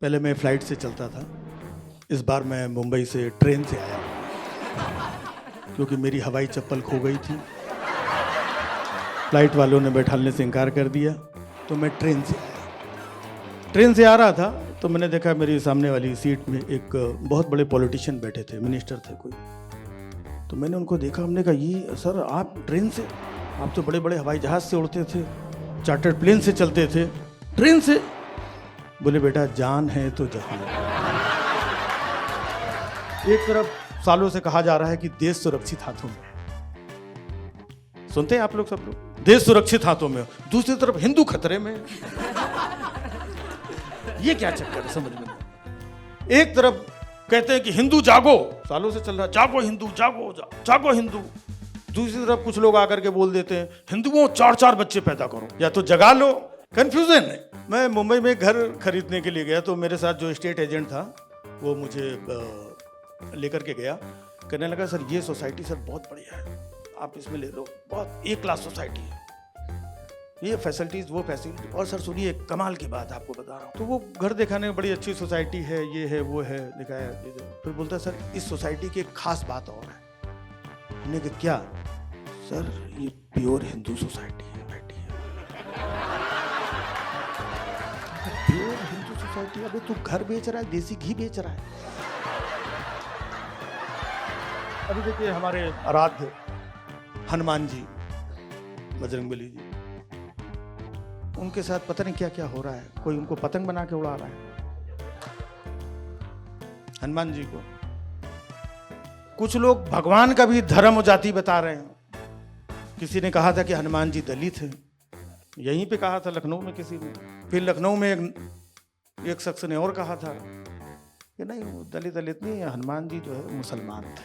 पहले मैं फ़्लाइट से चलता था। इस बार मैं मुंबई से ट्रेन से आया हूँ क्योंकि मेरी हवाई चप्पल खो गई थी। फ़्लाइट वालों ने बैठाने से इनकार कर दिया तो मैं ट्रेन से आया। ट्रेन से आ रहा था तो मैंने देखा मेरी सामने वाली सीट में एक बहुत बड़े पॉलिटिशियन बैठे थे, मिनिस्टर थे कोई। तो मैंने उनको देखा, हमने कहा ये सर आप ट्रेन से, आप तो बड़े बड़े हवाई जहाज़ से उड़ते थे, चार्टर्ड प्लेन से चलते थे, ट्रेन से? बोले बेटा जान है तो जहान। एक तरफ सालों से कहा जा रहा है कि देश सुरक्षित हाथों में, सुनते हैं आप लोग सब लोग, देश सुरक्षित हाथों में, दूसरी तरफ हिंदू खतरे में। ये क्या चक्कर है समझ में नहीं। एक तरफ कहते हैं कि हिंदू जागो, सालों से चल रहा है जागो हिंदू, जागो जागो हिंदू। दूसरी तरफ कुछ लोग आकर के बोल देते हैं हिंदुओं 4-4 बच्चे पैदा करो, या तो जगा लो। कंफ्यूजन है। मैं मुंबई में घर खरीदने के लिए गया तो मेरे साथ जो स्टेट एजेंट था वो मुझे लेकर के गया, कहने लगा सर ये सोसाइटी सर बहुत बढ़िया है, आप इसमें ले लो, बहुत एक क्लास सोसाइटी है, ये फैसिलिटीज वो फैसिलिटी, और सर सुनिए कमाल की बात आपको बता रहा हूँ। तो वो घर दिखाने में बड़ी अच्छी सोसाइटी है, ये है वो है, दिखाया। फिर बोलता है सर इस सोसाइटी की एक खास बात और है। हमने कहा क्या? सर ये प्योर हिंदू सोसाइटी है। Pure Hindu society? अबे तू घर बेच रहा है, देसी घी बेच रहा है। अभी देखिए हमारे आराध्य हनुमान जी, बजरंगबली जी, उनके साथ पता नहीं क्या क्या हो रहा है, कोई उनको पतंग बना के उड़ा रहा है हनुमान जी को। कुछ लोग भगवान का भी धर्म और जाति बता रहे हैं। किसी ने कहा था कि हनुमान जी दलित हैं, यहीं पे कहा था लखनऊ में किसी ने। फिर लखनऊ में एक शख्स ने और कहा था कि नहीं वो दलित नहीं है, हनुमान जी जो है मुसलमान थे।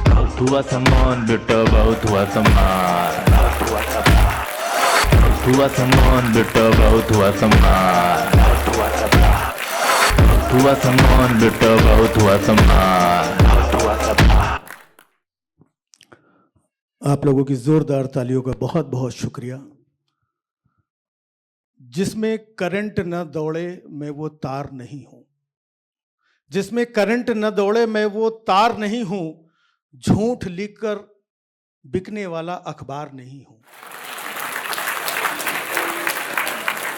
बहुत हुआ सम्मान बेटा, बहुत हुआ सम्मान, बहुत हुआ सम्मान बेटा, बहुत हुआ सम्मान, बहुत हुआ सम्मान बेटा, बहुत हुआ सम्मान। आप लोगों की जोरदार तालियों का बहुत बहुत शुक्रिया। जिसमें करंट न दौड़े मैं वो तार नहीं हूं, जिसमें करंट न दौड़े मैं वो तार नहीं हूं, झूठ लिखकर बिकने वाला अखबार नहीं हूं,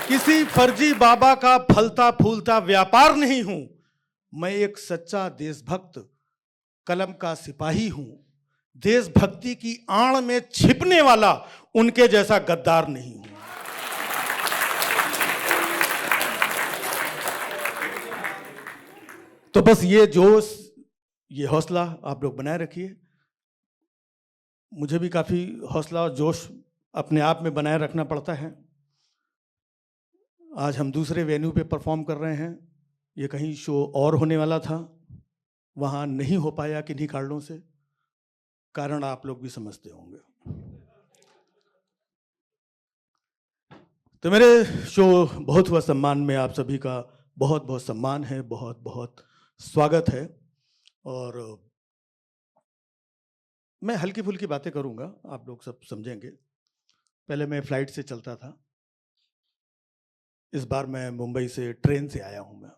किसी फर्जी बाबा का फलता फूलता व्यापार नहीं हूं, मैं एक सच्चा देशभक्त कलम का सिपाही हूं, देशभक्ति की आड़ में छिपने वाला उनके जैसा गद्दार नहीं हूं। तो बस ये जोश, ये हौसला आप लोग बनाए रखिए। मुझे भी काफी हौसला और जोश अपने आप में बनाए रखना पड़ता है। आज हम दूसरे वेन्यू पे परफॉर्म कर रहे हैं, ये कहीं शो और होने वाला था, वहाँ नहीं हो पाया किन्हीं कारणों से। कारण आप लोग भी समझते होंगे। तो मेरे शो बहुत हुआ सम्मान में आप सभी का बहुत बहुत सम्मान है, बहुत बहुत स्वागत है। और मैं हल्की फुल्की बातें करूंगा, आप लोग सब समझेंगे। पहले मैं फ्लाइट से चलता था, इस बार मैं मुंबई से ट्रेन से आया हूं मैं,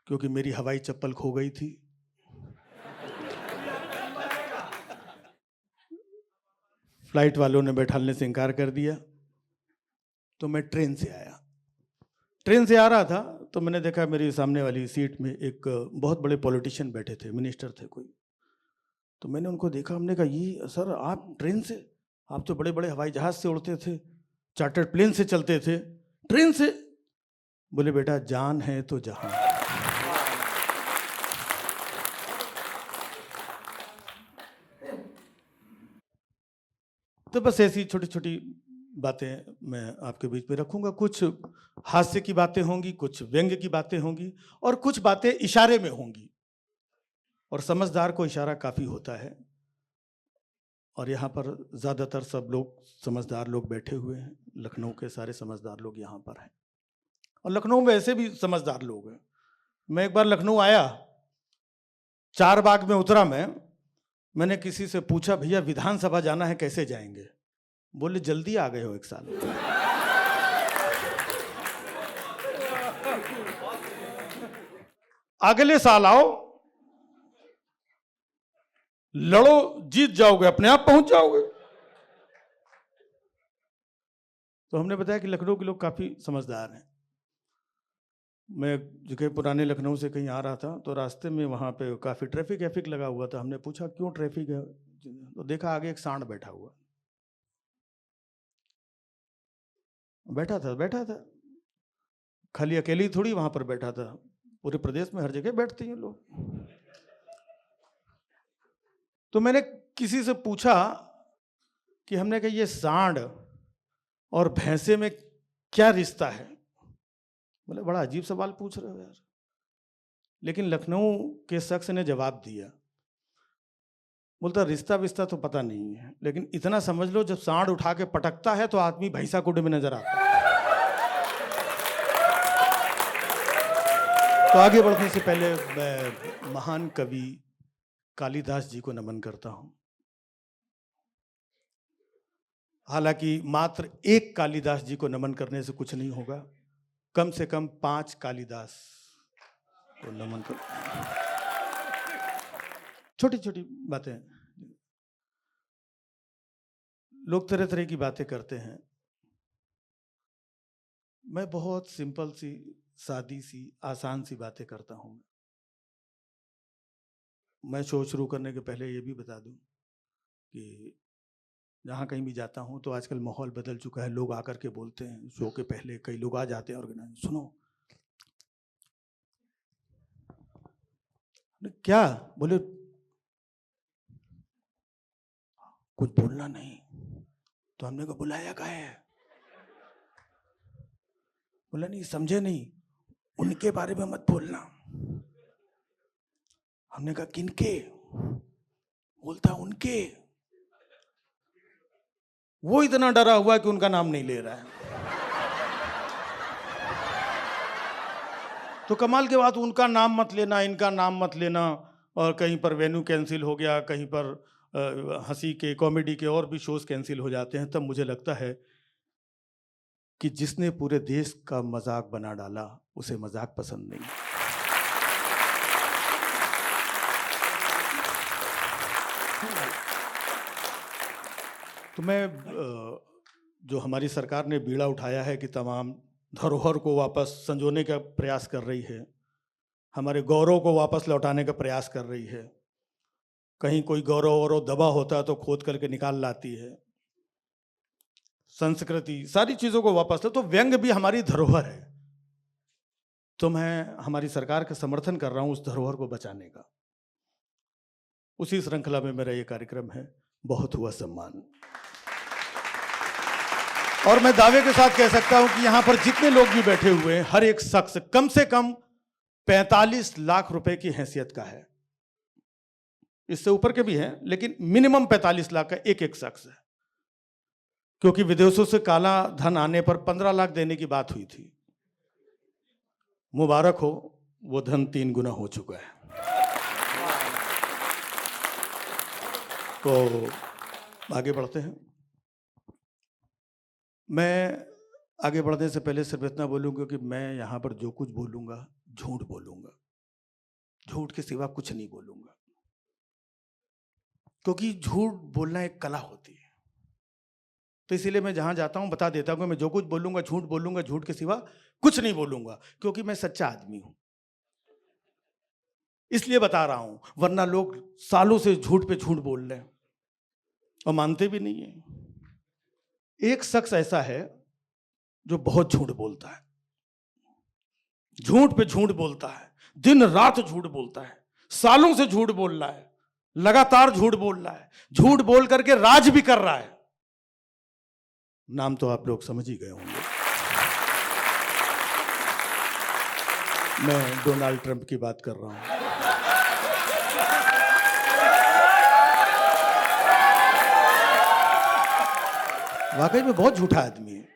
क्योंकि मेरी हवाई चप्पल खो गई थी। फ्लाइट वालों ने बैठाने से इनकार कर दिया तो मैं ट्रेन से आया। ट्रेन से आ रहा था तो मैंने देखा मेरी सामने वाली सीट में एक बहुत बड़े पॉलिटिशियन बैठे थे, मिनिस्टर थे कोई। तो मैंने उनको देखा, हमने कहा ये सर आप ट्रेन से, आप तो बड़े बड़े हवाई जहाज से उड़ते थे, चार्टर्ड प्लेन से चलते थे, ट्रेन से? बोले बेटा जान है तो जहान। तो बस ऐसी छोटी छोटी बातें मैं आपके बीच में रखूंगा। कुछ हास्य की बातें होंगी, कुछ व्यंग्य की बातें होंगी, और कुछ बातें इशारे में होंगी, और समझदार को इशारा काफी होता है। और यहाँ पर ज्यादातर सब लोग समझदार लोग बैठे हुए हैं, लखनऊ के सारे समझदार लोग यहाँ पर हैं, और लखनऊ में ऐसे भी समझदार लोग हैं। मैं एक बार लखनऊ आया, चार बाग में उतरा मैं, मैंने किसी से पूछा, भैया विधानसभा जाना है, कैसे जाएंगे? बोले जल्दी आ गए हो 1 साल। अगले साल आओ, लड़ो, जीत जाओगे, अपने आप पहुंच जाओगे। तो हमने बताया कि लखनऊ के लोग काफी समझदार हैं। मैं जगह पुराने लखनऊ से कहीं आ रहा था, तो रास्ते में वहां पे काफी ट्रैफिक लगा हुआ था। हमने पूछा क्यों ट्रैफिक है, तो देखा आगे एक सांड बैठा हुआ, बैठा था। खाली अकेली थोड़ी वहां पर बैठा था, पूरे प्रदेश में हर जगह बैठते हैं लोग। तो मैंने किसी से पूछा कि, हमने कहा ये सांड और भैंसे में क्या रिश्ता है? बोले बड़ा अजीब सवाल पूछ रहे हो यार। लेकिन लखनऊ के शख्स ने जवाब दिया, बोलता रिश्ता विस्ता तो पता नहीं है, लेकिन इतना समझ लो, जब सांड उठा के पटकता है तो आदमी भैंसा कुंड में नजर आता है। तो आगे बढ़ने से पहले मैं महान कवि कालिदास जी को नमन करता हूं। हालांकि मात्र एक कालिदास जी को नमन करने से कुछ नहीं होगा, कम से कम 5 कालिदास को नमन कर। छोटी छोटी बातें, लोग तरह तरह की बातें करते हैं। मैं बहुत सिंपल सी, सादी सी, आसान सी बातें करता हूं। मैं शो शुरू करने के पहले ये भी बता दूं कि जहाँ कहीं भी जाता हूँ तो आजकल माहौल बदल चुका है। लोग आकर के बोलते हैं, शो के पहले कई लोग आ जाते हैं और सुनो क्या बोले, कुछ बोलना नहीं। तो हमने कहा बुलाया काहे है? बोला नहीं समझे नहीं, उनके बारे में मत बोलना। हमने कहा किनके? बोलता उनके। वो इतना डरा हुआ कि उनका नाम नहीं ले रहा है। तो कमाल की बात, उनका नाम मत लेना, इनका नाम मत लेना, और कहीं पर वेन्यू कैंसिल हो गया, कहीं पर हंसी के, कॉमेडी के और भी शोज कैंसिल हो जाते हैं। तब मुझे लगता है कि जिसने पूरे देश का मजाक बना डाला उसे मजाक पसंद नहीं। तो मैं जो हमारी सरकार ने बीड़ा उठाया है कि तमाम धरोहर को वापस संजोने का प्रयास कर रही है, हमारे गौरव को वापस लौटाने का प्रयास कर रही है। कहीं कोई गौरव और दबा होता है तो खोद करके निकाल लाती है। संस्कृति, सारी चीजों को वापस ले, तो व्यंग भी हमारी धरोहर है। तो मैं हमारी सरकार का समर्थन कर रहा हूं उस धरोहर को बचाने का। उसी श्रृंखला में मेरा ये कार्यक्रम है, बहुत हुआ सम्मान। और मैं दावे के साथ कह सकता हूं कि यहां पर जितने लोग भी बैठे हुए हैं, हर एक शख्स कम से कम 45 लाख रुपए की हैसियत का है। इससे ऊपर के भी हैं, लेकिन मिनिमम 45 लाख का एक एक शख्स है। क्योंकि विदेशों से काला धन आने पर 15 लाख देने की बात हुई थी। मुबारक हो, वो धन 3 गुना हो चुका है। तो आगे बढ़ते हैं। मैं आगे बढ़ने से पहले सिर्फ इतना बोलूंगा कि मैं यहां पर जो कुछ बोलूंगा झूठ बोलूंगा, झूठ के सिवा कुछ नहीं बोलूंगा। क्योंकि झूठ बोलना एक कला होती है। तो इसीलिए मैं जहां जाता हूं बता देता हूं कि मैं जो कुछ बोलूंगा झूठ बोलूंगा, झूठ के सिवा कुछ नहीं बोलूंगा, क्योंकि मैं सच्चा आदमी हूं। इसलिए बता रहा हूं, वरना लोग सालों से झूठ पे झूठ बोल रहे हैं और मानते भी नहीं है। एक शख्स ऐसा है जो बहुत झूठ बोलता है, झूठ पे झूठ बोलता है, दिन रात झूठ बोलता है, सालों से झूठ बोल रहा है, लगातार झूठ बोल रहा है, झूठ बोल करके राज भी कर रहा है। नाम तो आप लोग समझ ही गए होंगे। मैं डोनाल्ड ट्रंप की बात कर रहा हूं। वाकई में बहुत झूठा आदमी है।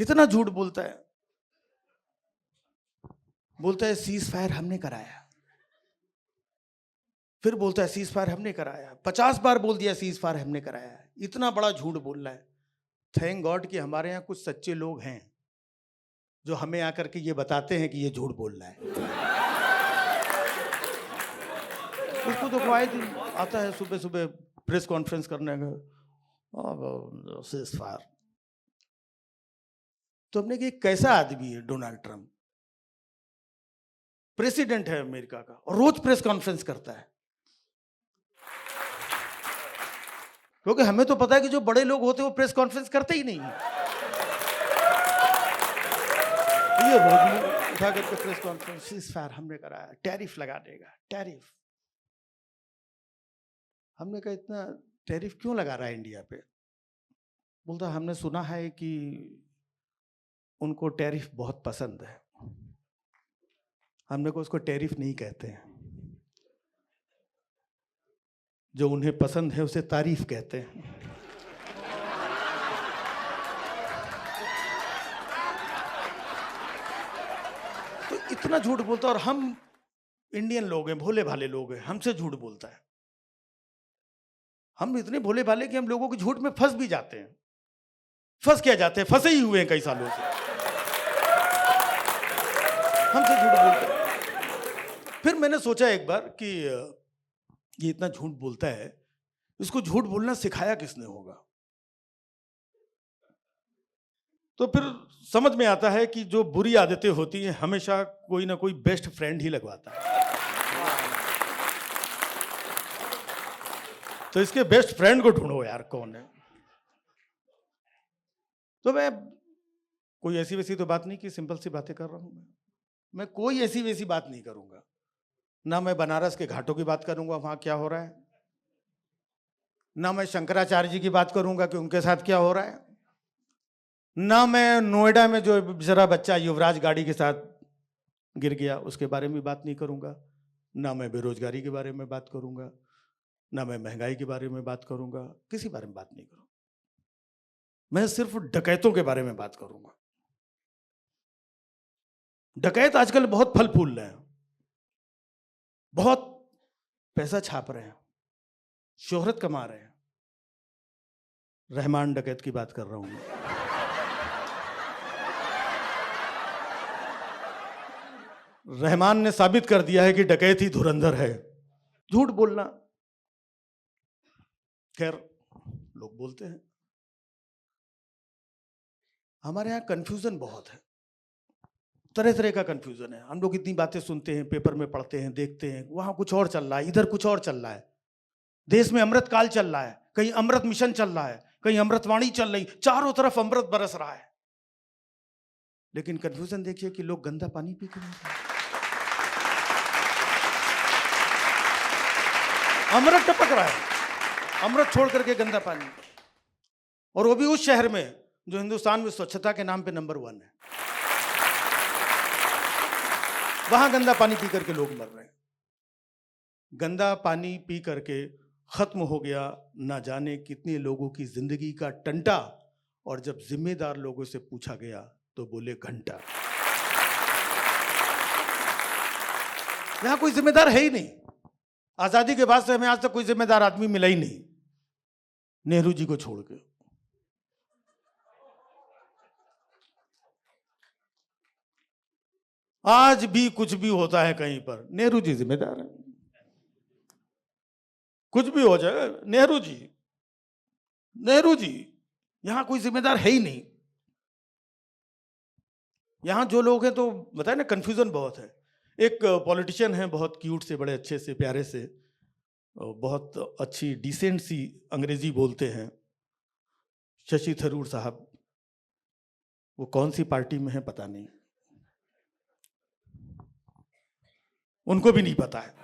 कितना झूठ बोलता है। बोलता है सीज फायर हमने कराया, फिर बोलता है सीज फायर हमने कराया, 50 बार बोल दिया सीज फायर हमने कराया, इतना बड़ा झूठ बोल रहा है। थैंक गॉड कि हमारे यहाँ कुछ सच्चे लोग हैं जो हमें आकर के ये बताते हैं कि ये झूठ बोल रहा है। उसको तो कोई दिन आता है सुबह सुबह प्रेस कॉन्फ्रेंस करने का, सीज फायर। तो हमने कि कैसा आदमी है डोनाल्ड ट्रंप, प्रेसिडेंट है अमेरिका का और रोज प्रेस कॉन्फ्रेंस करता है। क्योंकि हमें तो पता है कि जो बड़े लोग होते हैं वो प्रेस कॉन्फ्रेंस करते ही नहीं है। ये रोज उठा करके प्रेस कॉन्फ्रेंस, सीज फायर हमने कराया, टैरिफ लगा देगा, टैरिफ। हमने कहा इतना टैरिफ क्यों लगा रहा है इंडिया पे? बोलता हमने सुना है कि उनको टैरिफ बहुत पसंद है। हमने को उसको टैरिफ नहीं कहते हैं, जो उन्हें पसंद है उसे तारीफ कहते हैं। तो इतना झूठ बोलता है, और हम इंडियन लोग हैं, भोले भाले लोग हैं, हमसे झूठ बोलता है। हम इतने भोले भाले कि हम लोगों के झूठ में फंस भी जाते हैं। फंस क्या जाते हैं, फंसे ही हुए हैं कई सालों से, हमसे झूठ बोलते हैं। फिर मैंने सोचा एक बार कि ये इतना झूठ बोलता है, इसको झूठ बोलना सिखाया किसने होगा? तो फिर समझ में आता है कि जो बुरी आदतें होती हैं हमेशा कोई ना कोई बेस्ट फ्रेंड ही लगवाता है। तो इसके बेस्ट फ्रेंड को ढूंढो यार, कौन है? तो मैं कोई ऐसी वैसी तो बात नहीं की, सिंपल सी बातें कर रहा हूं। मैं कोई ऐसी वैसी बात नहीं करूंगा। ना मैं बनारस के घाटों की बात करूंगा, वहां क्या हो रहा है, ना मैं शंकराचार्य जी की बात करूंगा कि उनके साथ क्या हो रहा है, ना मैं नोएडा में जो जरा बच्चा युवराज गाड़ी के साथ गिर गया उसके बारे में बात नहीं करूंगा, ना मैं बेरोजगारी के बारे में बात करूंगा, ना मैं महंगाई के बारे में बात करूंगा, किसी बारे में बात नहीं करूंगा। मैं सिर्फ डकैतों के बारे में बात करूंगा। डकैत आजकल बहुत फल फूल रहे हैं, बहुत पैसा छाप रहे हैं, शोहरत कमा रहे हैं। रहमान डकैत की बात कर रहा हूं मैं। रहमान ने साबित कर दिया है कि डकैत ही धुरंधर है। झूठ बोलना, खैर लोग बोलते हैं। हमारे यहां कंफ्यूजन बहुत है, तरह तरह का कंफ्यूजन है। हम लोग इतनी बातें सुनते हैं, पेपर में पढ़ते हैं, देखते हैं, वहां कुछ और चल रहा है, इधर कुछ और चल रहा है। देश में अमृत काल चल रहा है, कहीं अमृत मिशन चल रहा है, कहीं अमृतवाणी चल रही, चारों तरफ अमृत बरस रहा है। लेकिन कंफ्यूजन देखिए कि लोग गंदा पानी पीते हैं। अमृत टपक रहा है, अमृत छोड़ करके गंदा पानी, और वो भी उस शहर में जो हिंदुस्तान में स्वच्छता के नाम पे नंबर 1 है। वहां गंदा पानी पी करके लोग मर रहे हैं। गंदा पानी पी करके खत्म हो गया ना जाने कितने लोगों की जिंदगी का टंटा, और जब जिम्मेदार लोगों से पूछा गया तो बोले घंटा। यहां कोई जिम्मेदार है ही नहीं। आजादी के बाद से हमें आज तक कोई जिम्मेदार आदमी मिला ही नहीं, नेहरू जी को छोड़ के। आज भी कुछ भी होता है कहीं पर, नेहरू जी जिम्मेदार हैं। कुछ भी हो जाए, नेहरू जी, नेहरू जी। यहां कोई जिम्मेदार है ही नहीं। यहां जो लोग हैं, तो बताए ना, कंफ्यूजन बहुत है। एक पॉलिटिशियन है, बहुत क्यूट से, बड़े अच्छे से, प्यारे से, बहुत अच्छी डिसेंट सी अंग्रेजी बोलते हैं, शशि थरूर साहब। वो कौन सी पार्टी में है पता नहीं, उनको भी नहीं पता है।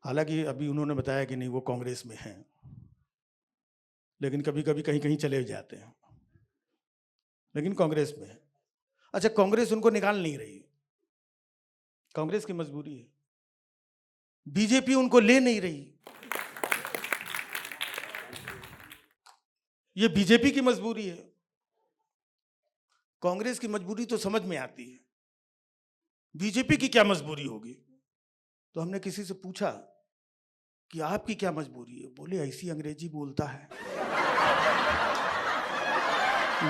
हालांकि अभी उन्होंने बताया कि नहीं वो कांग्रेस में हैं, लेकिन कभी कभी कहीं कहीं चले जाते हैं, लेकिन कांग्रेस में है। अच्छा, कांग्रेस उनको निकाल नहीं रही, कांग्रेस की मजबूरी है। बीजेपी उनको ले नहीं रही, ये बीजेपी की मजबूरी है। कांग्रेस की मजबूरी तो समझ में आती है। बीजेपी की क्या मजबूरी होगी? तो हमने किसी से पूछा कि आपकी क्या मजबूरी है? बोले ऐसी अंग्रेजी बोलता है,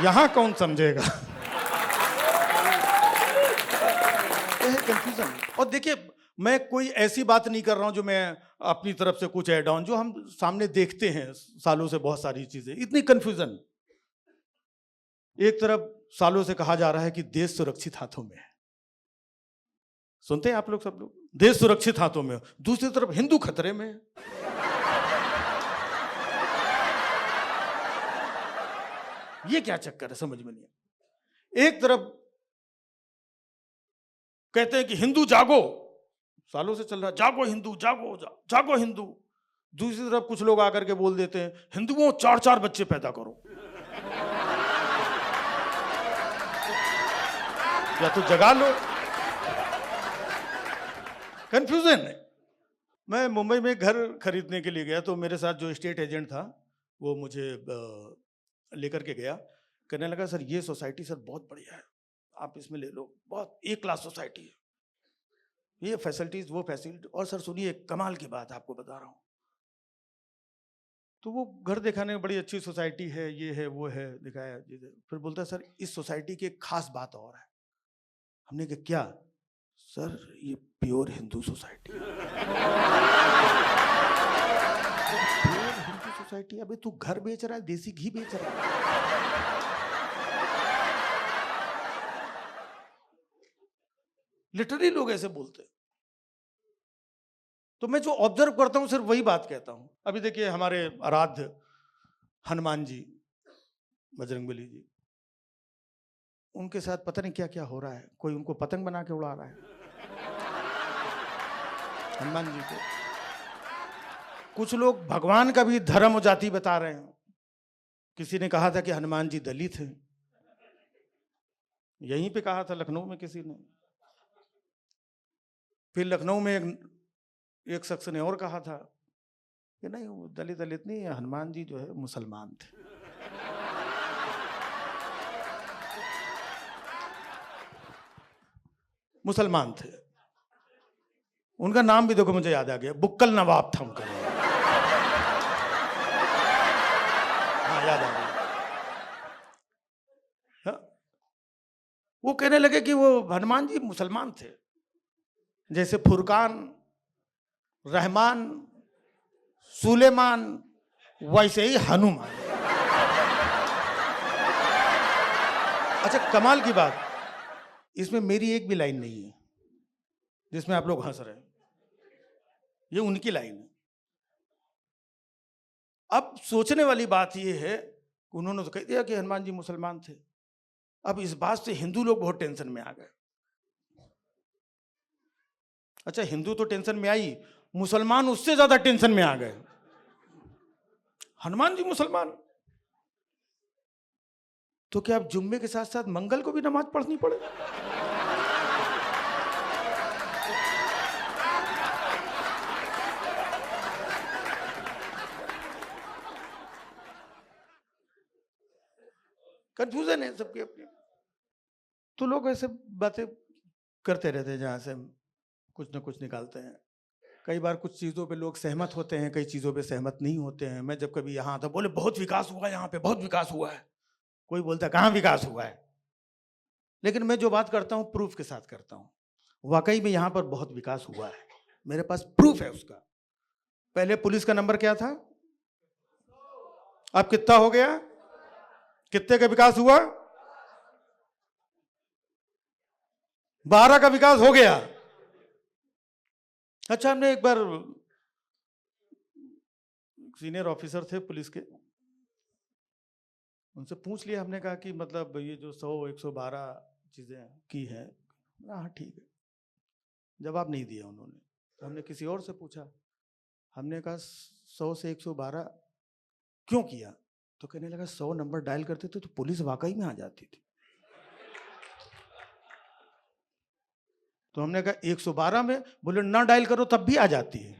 यहां कौन समझेगा? कंफ्यूजन। और देखिए, मैं कोई ऐसी बात नहीं कर रहा हूं जो मैं अपनी तरफ से कुछ ऐड ऑन, जो हम सामने देखते हैं सालों से बहुत सारी चीजें, इतनी कंफ्यूजन। एक तरफ सालों से कहा जा रहा है कि देश सुरक्षित हाथों में है, सुनते हैं आप लोग, सब लोग, देश सुरक्षित हाथों में। दूसरी तरफ हिंदू खतरे में है। ये क्या चक्कर है, समझ में नहीं है। एक तरफ कहते हैं कि हिंदू जागो, सालों से चल रहा है, जागो हिंदू, जागो जागो हिंदू। दूसरी तरफ कुछ लोग आकर के बोल देते हैं, हिंदुओं 4-4 बच्चे पैदा करो। या तो जगा लो। कंफ्यूजन है। मैं मुंबई में घर खरीदने के लिए गया, तो मेरे साथ जो स्टेट एजेंट था वो मुझे लेकर के गया। कहने लगा, सर ये सोसाइटी सर बहुत बढ़िया है, आप इसमें ले लो, बहुत एक क्लास सोसाइटी है, ये फैसिलिटीज वो फैसिलिटी। और सर सुनिए, कमाल की बात आपको बता रहा हूँ। तो वो घर दिखाने में बड़ी अच्छी सोसाइटी है, ये है वो है, दिखाया। फिर बोलता है, सर इस सोसाइटी की एक खास बात और है। हमने कहा क्या? सर ये प्योर हिंदू सोसाइटी है। Pure Hindu society? अबे तू घर बेच रहा है, देसी घी बेच रहा है। लिटरली लोग ऐसे बोलते हैं। तो मैं जो ऑब्जर्व करता हूं सिर्फ वही बात कहता हूं। अभी देखिए, हमारे आराध्य हनुमान जी, बजरंगबली जी, उनके साथ पता नहीं क्या क्या हो रहा है। कोई उनको पतंग बना के उड़ा रहा है, हनुमान जी को। कुछ लोग भगवान का भी धर्म और जाति बता रहे हैं। किसी ने कहा था कि हनुमान जी दलित हैं, यहीं पे कहा था लखनऊ में किसी ने। फिर लखनऊ में एक शख्स ने और कहा था कि नहीं, वो दलित नहीं है, हनुमान जी जो है मुसलमान थे। मुसलमान थे। उनका नाम भी देखो, मुझे याद आ गया, बुक्कल नवाब था उनका नाम। हाँ, याद आ गया। हाँ? वो कहने लगे कि वो हनुमान जी मुसलमान थे, जैसे फुरकान, रहमान, सुलेमान, वैसे ही हनुमान। अच्छा, कमाल की बात, इसमें मेरी एक भी लाइन नहीं है जिसमें आप लोग हंस रहे हैं। ये उनकी लाइन है। अब सोचने वाली बात ये है, उन्होंने तो कह दिया कि हनुमान जी मुसलमान थे। अब इस बात से हिंदू लोग बहुत टेंशन में आ गए। अच्छा, हिंदू तो टेंशन में आई, मुसलमान उससे ज्यादा टेंशन में आ गए। हनुमान जी मुसलमान, तो क्या अब जुम्मे के साथ साथ मंगल को भी नमाज पढ़नी पड़े? कंफ्यूजन है सबके अपने। तो लोग ऐसे बातें करते रहते हैं, जहां से हम कुछ ना कुछ निकालते हैं। कई बार कुछ चीज़ों पे लोग सहमत होते हैं, कई चीज़ों पे सहमत नहीं होते हैं। मैं जब कभी यहाँ आता, बोले बहुत विकास हुआ है यहाँ पे, बहुत विकास हुआ है। कोई बोलता कहाँ विकास हुआ है? लेकिन मैं जो बात करता हूँ प्रूफ के साथ करता हूँ। वाकई में यहाँ पर बहुत विकास हुआ है, मेरे पास प्रूफ है उसका। पहले पुलिस का नंबर क्या था, अब कितना हो गया? कितने का विकास हुआ? 12 का विकास हो गया। अच्छा, हमने एक बार, सीनियर ऑफिसर थे पुलिस के, उनसे पूछ लिया। हमने कहा कि मतलब ये जो 100-112 चीजें की हैं, हाँ ठीक है। जवाब नहीं दिया उन्होंने। तो हमने किसी और से पूछा, हमने कहा 100 से 112 क्यों किया? तो कहने लगा 100 नंबर डायल करते थे तो पुलिस वाकई में आ जाती थी। तो हमने कहा 112 में, बोले ना डायल करो तब भी आ जाती है।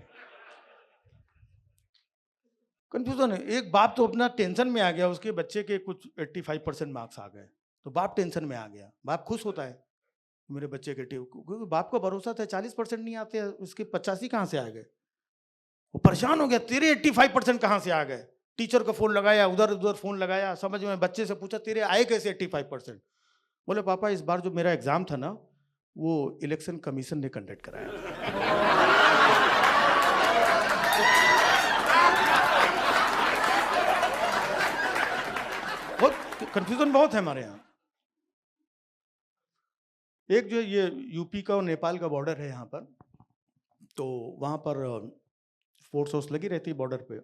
कंफ्यूजन है। एक बाप तो अपना टेंशन में आ गया, उसके बच्चे के कुछ 85% मार्क्स आ गए, तो बाप टेंशन में आ गया। बाप खुश होता है, मेरे बच्चे के क्योंकि बाप को भरोसा था 40% नहीं आते, उसके 85 कहाँ से आ गए। वो परेशान हो गया, तेरे 85% कहाँ से आ गए। टीचर को फोन लगाया, उधर उधर फोन लगाया, समझ में बच्चे से पूछा तेरे आए कैसे 85%। बोले पापा इस बार जो मेरा एग्जाम था ना वो इलेक्शन कमीशन ने कंडक्ट कराया था। बहुत कंफ्यूजन बहुत है हमारे यहाँ। एक जो ये यूपी का और नेपाल का बॉर्डर है यहाँ पर, तो वहाँ पर फोर्स लगी रहती है बॉर्डर पे।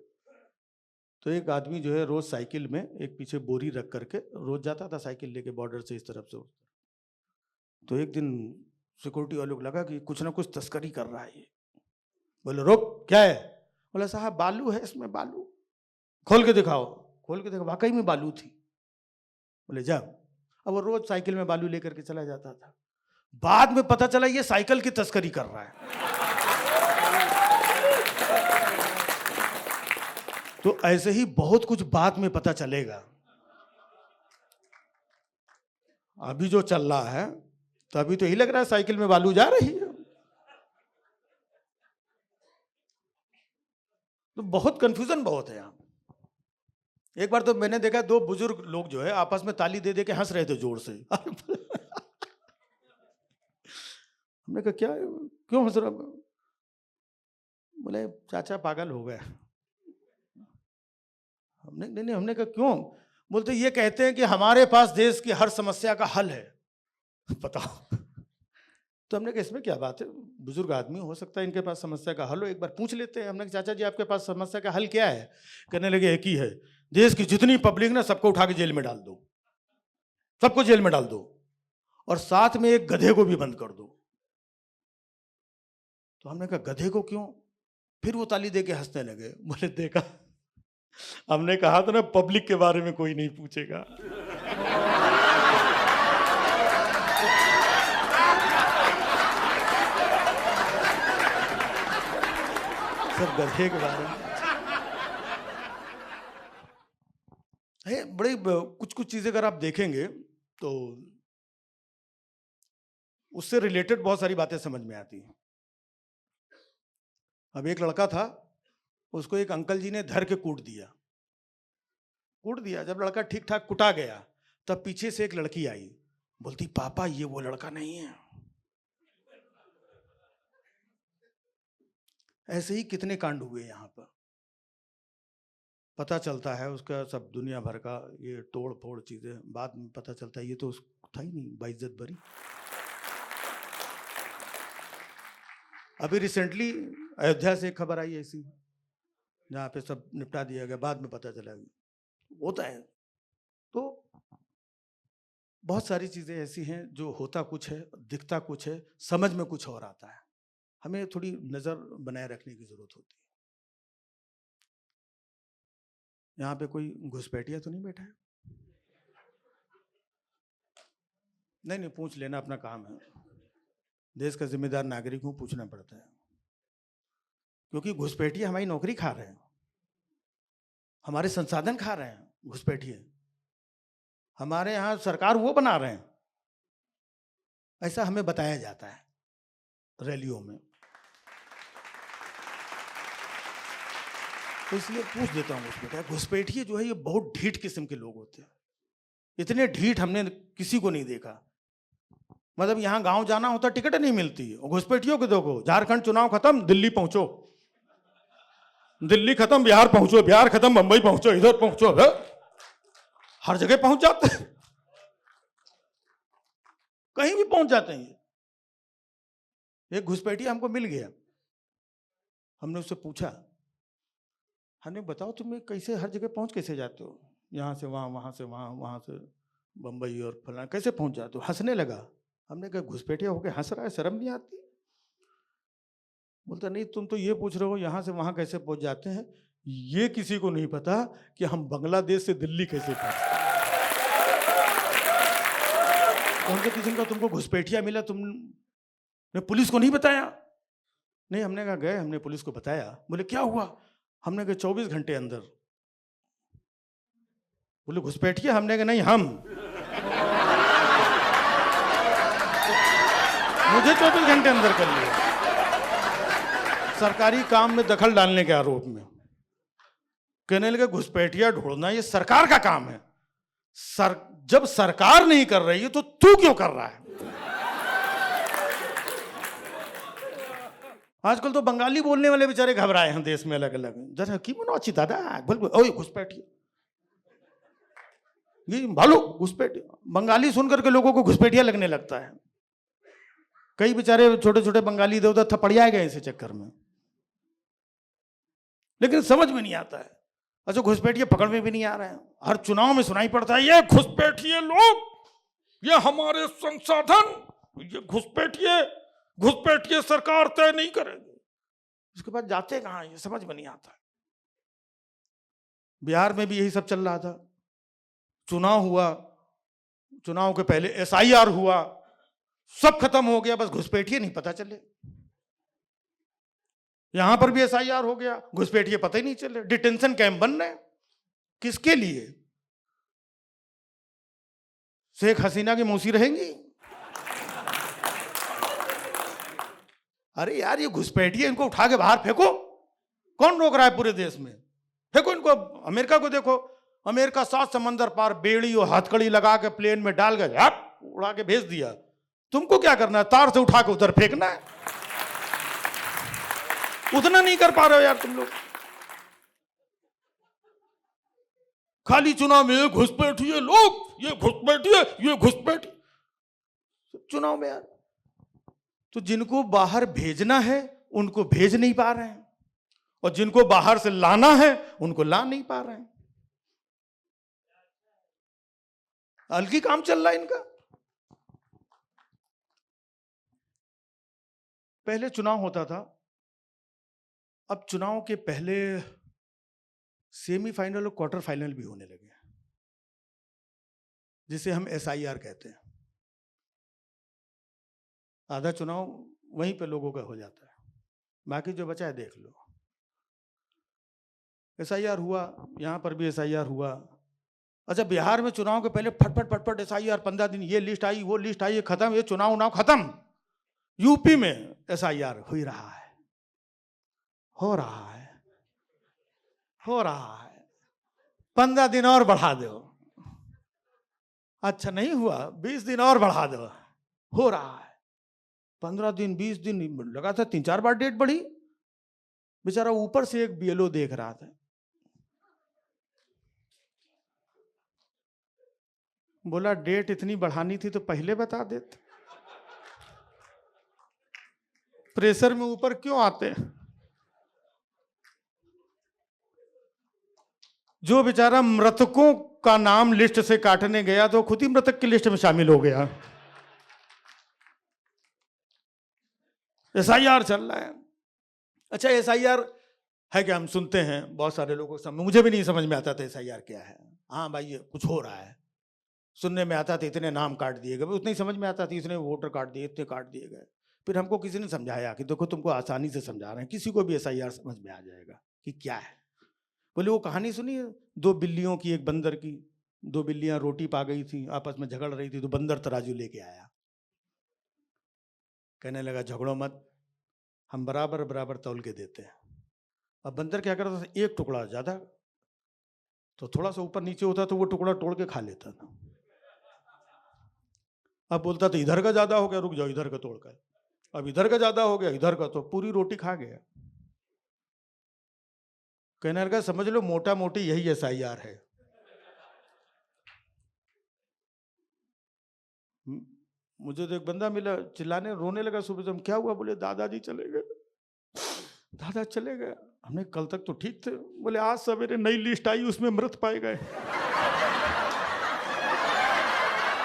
तो एक आदमी जो है रोज साइकिल में एक पीछे बोरी रख करके रोज जाता था साइकिल लेके बॉर्डर से इस तरफ से उस तरफ। तो एक दिन सिक्योरिटी वालों को लगा कि कुछ ना कुछ तस्करी कर रहा है ये। बोले रोक, क्या है? बोला साहब बालू है इसमें, बालू। खोल के दिखाओ। खोल के देखा, वाकई में बालू थी। बोले जा। अब वो रोज साइकिल में बालू लेकर के चला जाता था। बाद में पता चला ये साइकिल की तस्करी कर रहा है। तो ऐसे ही बहुत कुछ बाद में पता चलेगा। अभी जो चल रहा है तो अभी तो यही लग रहा है साइकिल में बालू जा रही है। तो बहुत कंफ्यूजन बहुत है यहाँ। एक बार तो मैंने देखा दो बुजुर्ग लोग जो है आपस में ताली दे दे के हंस रहे थे जोर से। हमने कहा क्या, क्यों हंस रहा? बोले चाचा पागल हो गए। हमने नहीं, हमने कहा क्यों? बोलते ये कहते हैं कि हमारे पास देश की हर समस्या का हल है। बताओ। तो हमने कहा इसमें क्या बात है, बुजुर्ग आदमी, हो सकता है इनके पास समस्या का हल हो, एक बार पूछ लेते हैं। हमने कहा चाचा जी आपके पास समस्या का हल क्या है? कहने लगे एक ही है, देश की जितनी पब्लिक ना सबको उठा के जेल में डाल दो, सबको जेल में डाल दो, और साथ में एक गधे को भी बंद कर दो। तो हमने कहा गधे को क्यों? फिर वो ताली दे के हंसने लगे। बोले देखा, हमने कहा था ना पब्लिक के बारे में कोई नहीं पूछेगा। सब गधे के बारे में है। बड़े कुछ कुछ चीजें अगर आप देखेंगे तो उससे रिलेटेड बहुत सारी बातें समझ में आती हैं। अब एक लड़का था, उसको एक अंकल जी ने धर के कूट दिया। जब लड़का ठीक ठाक कुटा गया तब पीछे से एक लड़की आई, बोलती पापा ये वो लड़का नहीं है। ऐसे ही कितने कांड हुए यहाँ पर। पता चलता है उसका सब दुनिया भर का ये तोड़ फोड़ चीजें, बाद में पता चलता है ये तो था ही नहीं, बाइज्जत भरी। अभी रिसेंटली अयोध्या से एक खबर आई ऐसी, जहाँ पे सब निपटा दिया गया, बाद में पता चला होता है। तो बहुत सारी चीजें ऐसी हैं जो होता कुछ है, दिखता कुछ है, समझ में कुछ और आता है। हमें थोड़ी नजर बनाए रखने की जरूरत होती है। यहाँ पे कोई घुसपैठिया तो नहीं बैठा है? नहीं, पूछ लेना, अपना काम है। देश का जिम्मेदार नागरिक हूं, पूछना पड़ता है। क्योंकि घुसपैठिए हमारी नौकरी खा रहे हैं, हमारे संसाधन खा रहे हैं। घुसपैठिए हमारे यहाँ सरकार वो बना रहे हैं, ऐसा हमें बताया जाता है रैलियों में। तो इसलिए पूछ देता हूँ, घुसपैठिए जो है ये बहुत ढीठ किस्म के लोग होते हैं। इतने ढीठ हमने किसी को नहीं देखा। मतलब यहाँ गांव जाना होता टिकट नहीं मिलती है, घुसपैठियों को देखो, झारखंड चुनाव खत्म दिल्ली पहुंचो, दिल्ली खत्म बिहार पहुंचो, बिहार खत्म बंबई पहुंचो, इधर पहुंचो, हर जगह पहुंच जाते हैं, कहीं भी पहुंच जाते हैं। एक घुसपैठिया हमको मिल गया, हमने उससे पूछा, हमने बताओ तुम्हें कैसे हर जगह पहुंच कैसे जाते हो, यहाँ से वहाँ, वहाँ से वहाँ, वहाँ से बंबई और फलाना, कैसे पहुंच जाते हो? हंसने लगा। हमने कहा घुसपैठिया होके हंस रहा है, शर्म नहीं आती? बोलता नहीं, तुम तो ये पूछ रहे हो यहाँ से वहाँ कैसे पहुंच जाते हैं, ये किसी को नहीं पता कि हम बांग्लादेश से दिल्ली कैसे पहुंचते। कौन से किस्म का तुमको घुसपैठिया मिला, तुमने पुलिस को नहीं बताया? नहीं, हमने कहा गए, हमने पुलिस को बताया। बोले क्या हुआ? हमने कहा 24 घंटे अंदर। बोले घुसपैठिया? हमने कहा नहीं, हम मुझे 24 घंटे अंदर कर लिया सरकारी काम में दखल डालने के आरोप में। कहने लगे घुसपैठिया ढूंढना ये सरकार का काम है। जब सरकार नहीं कर रही है तो तू क्यों कर रहा है? आजकल तो बंगाली बोलने वाले बेचारे घबराए हैं देश में अलग अलग। जरा की मनो अच्छी दादा बोल ओए घुसपैठिया ये भालो घुसपैठिया। बंगाली सुनकर के लोगों को घुसपैठिया लगने लगता है। कई बेचारे छोटे छोटे बंगाली इधर उधर थपड़ियाए गए इसी चक्कर में, लेकिन समझ में नहीं आता है। अच्छा घुसपैठिए पकड़ में भी नहीं आ रहे हैं। हर चुनाव में सुनाई पड़ता है ये घुसपैठिए लोग, ये हमारे संसाधन, ये घुसपैठिए सरकार तय नहीं करेगी। इसके बाद जाते कहां ये समझ में नहीं आता। बिहार में भी यही सब चल रहा था। चुनाव हुआ, चुनाव के पहले SIR हुआ, सब खत्म हो गया, बस घुसपैठिए नहीं पता चले। यहां पर भी SIR हो गया, घुसपैठिए पता ही नहीं चले। डिटेंशन कैंप बन रहे, किसके लिए? शेख हसीना की मौसी रहेंगी? अरे यार ये घुसपैठिए, इनको उठा के बाहर फेंको। कौन रोक रहा है पूरे देश में? फेंको इनको। अमेरिका को देखो, अमेरिका 7 समंदर पार बेड़ी और हथकड़ी लगा के प्लेन में डाल के उड़ा के भेज दिया। तुमको क्या करना है? तार से उठा के उधर फेंकना है। उतना नहीं कर पा रहे हो यार तुम लोग। खाली चुनाव में घुसपैठिए लोग, ये घुसपैठिए चुनाव में यार। तो जिनको बाहर भेजना है उनको भेज नहीं पा रहे हैं, और जिनको बाहर से लाना है उनको ला नहीं पा रहे हैं। हल्की काम चल रहा है इनका। पहले चुनाव होता था, अब चुनाव के पहले सेमीफाइनल और क्वार्टर फाइनल भी होने लगे, जिसे हम SIR कहते हैं। आधा चुनाव वहीं पे लोगों का हो जाता है, बाकी जो बचा है देख लो। SIR हुआ, यहां पर भी SIR हुआ। अच्छा बिहार में चुनाव के पहले फटफट SIR 15 दिन, ये लिस्ट आई वो लिस्ट आई, खत्म, ये चुनाव खत्म। यूपी में SIR हो रहा है, हो रहा है। 15 दिन और बढ़ा दो। अच्छा नहीं हुआ, 20 दिन और बढ़ा दो। हो रहा है 15 दिन 20 दिन लगा था, 3-4 बार डेट बढ़ी। बेचारा ऊपर से एक BLO देख रहा था, बोला डेट इतनी बढ़ानी थी तो पहले बता देते, प्रेशर में ऊपर क्यों आते हैं। जो बेचारा मृतकों का नाम लिस्ट से काटने गया तो खुद ही मृतक की लिस्ट में शामिल हो गया। SIR चल रहा है। अच्छा SIR है क्या? हम सुनते हैं बहुत सारे लोगों को, मुझे भी नहीं समझ में आता था SIR क्या है। हाँ भाई ये कुछ हो रहा है, सुनने में आता था इतने नाम काट दिए गए, उतना ही समझ में आता था इतने वोटर काट दिए, इतने काट दिए गए। फिर हमको किसी ने समझाया कि देखो तुमको आसानी से समझा रहे हैं, किसी को भी SIR समझ में आ जाएगा कि क्या है। बोले वो कहानी सुनी है 2 बिल्लियों की, एक बंदर की। 2 बिल्लियां रोटी पा गई थी, आपस में झगड़ रही थी, तो बंदर तराजू लेके आया, कहने लगा झगड़ो मत, हम बराबर बराबर तौल के देते हैं। अब बंदर क्या करता था, एक टुकड़ा ज्यादा तो थोड़ा सा ऊपर नीचे होता तो वो टुकड़ा तोड़ के खा लेता था। अब बोलता था इधर का ज्यादा हो गया, रुक जाओ इधर का तोड़ कर। अब इधर का ज्यादा हो गया, इधर का, तो पूरी रोटी खा गया। कहने लगा समझ लो मोटा मोटी यही SIR है। मुझे तो एक बंदा मिला, चिल्लाने रोने लगा सुबह से। क्या हुआ? बोले दादाजी चले गए, दादा चले गए। हमने कल तक तो ठीक थे। बोले आज सवेरे नई लिस्ट आई, उसमें मृत पाए गए।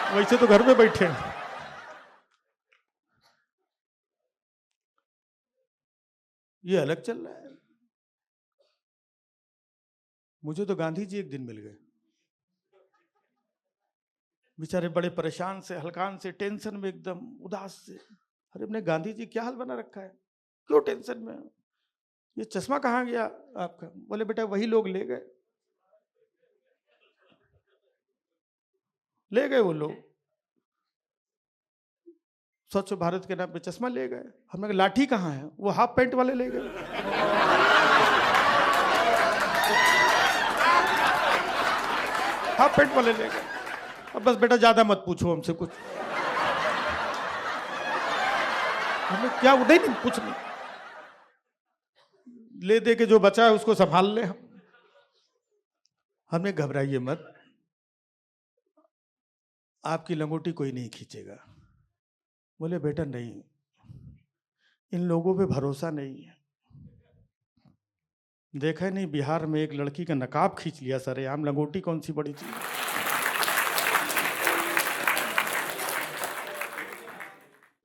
वैसे तो घर में बैठे हैं। ये अलग चल रहा है। मुझे तो गांधी जी एक दिन मिल गए, बेचारे बड़े परेशान से, हलकान से, टेंशन में, एकदम उदास से। अरे अपने गांधी जी क्या हाल बना रखा है, क्यों टेंशन में? ये चश्मा कहाँ गया आपका? बोले बेटा वही लोग ले गए, वो लोग स्वच्छ भारत के नाम पे चश्मा ले गए। हमने कहा लाठी कहाँ है? वो हाफ पैंट वाले ले गए। हाफ पैंट वाले ले गए। अब बस बेटा ज्यादा मत पूछो हमसे कुछ। हमें क्या नहीं, कुछ नहीं, ले दे के जो बचा है उसको संभाल ले हम। हमें घबराइए मत, आपकी लंगोटी कोई नहीं खींचेगा। बोले बेटा नहीं, इन लोगों पे भरोसा नहीं है। देखा नहीं बिहार में एक लड़की का नकाब खींच लिया सरेआम, लंगोटी कौन सी बड़ी चीज।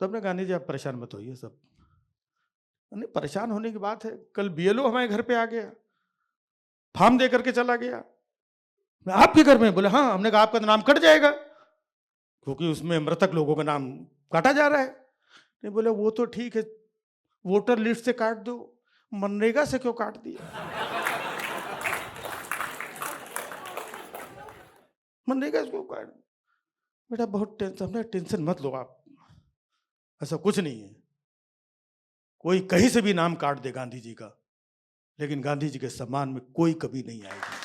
तब ने गांधी जी आप परेशान मत होइए सब। नहीं परेशान होने की बात है, कल बीएलओ हमारे घर पे आ गया, फॉर्म दे करके चला गया। मैं आपके घर में? बोले हाँ। हमने कहा आपका नाम कट जाएगा क्योंकि उसमें मृतक लोगों का नाम काटा जा रहा है। नहीं, बोले वो तो ठीक है, वोटर लिस्ट से काट दो, मनरेगा से क्यों काट दिया? मनरेगा से क्यों काट? बेटा बहुत टेंशन, हमने टेंशन मत लो आप, ऐसा कुछ नहीं है। कोई कहीं से भी नाम काट दे गांधी जी का, लेकिन गांधी जी के सम्मान में कोई कभी नहीं आएगी।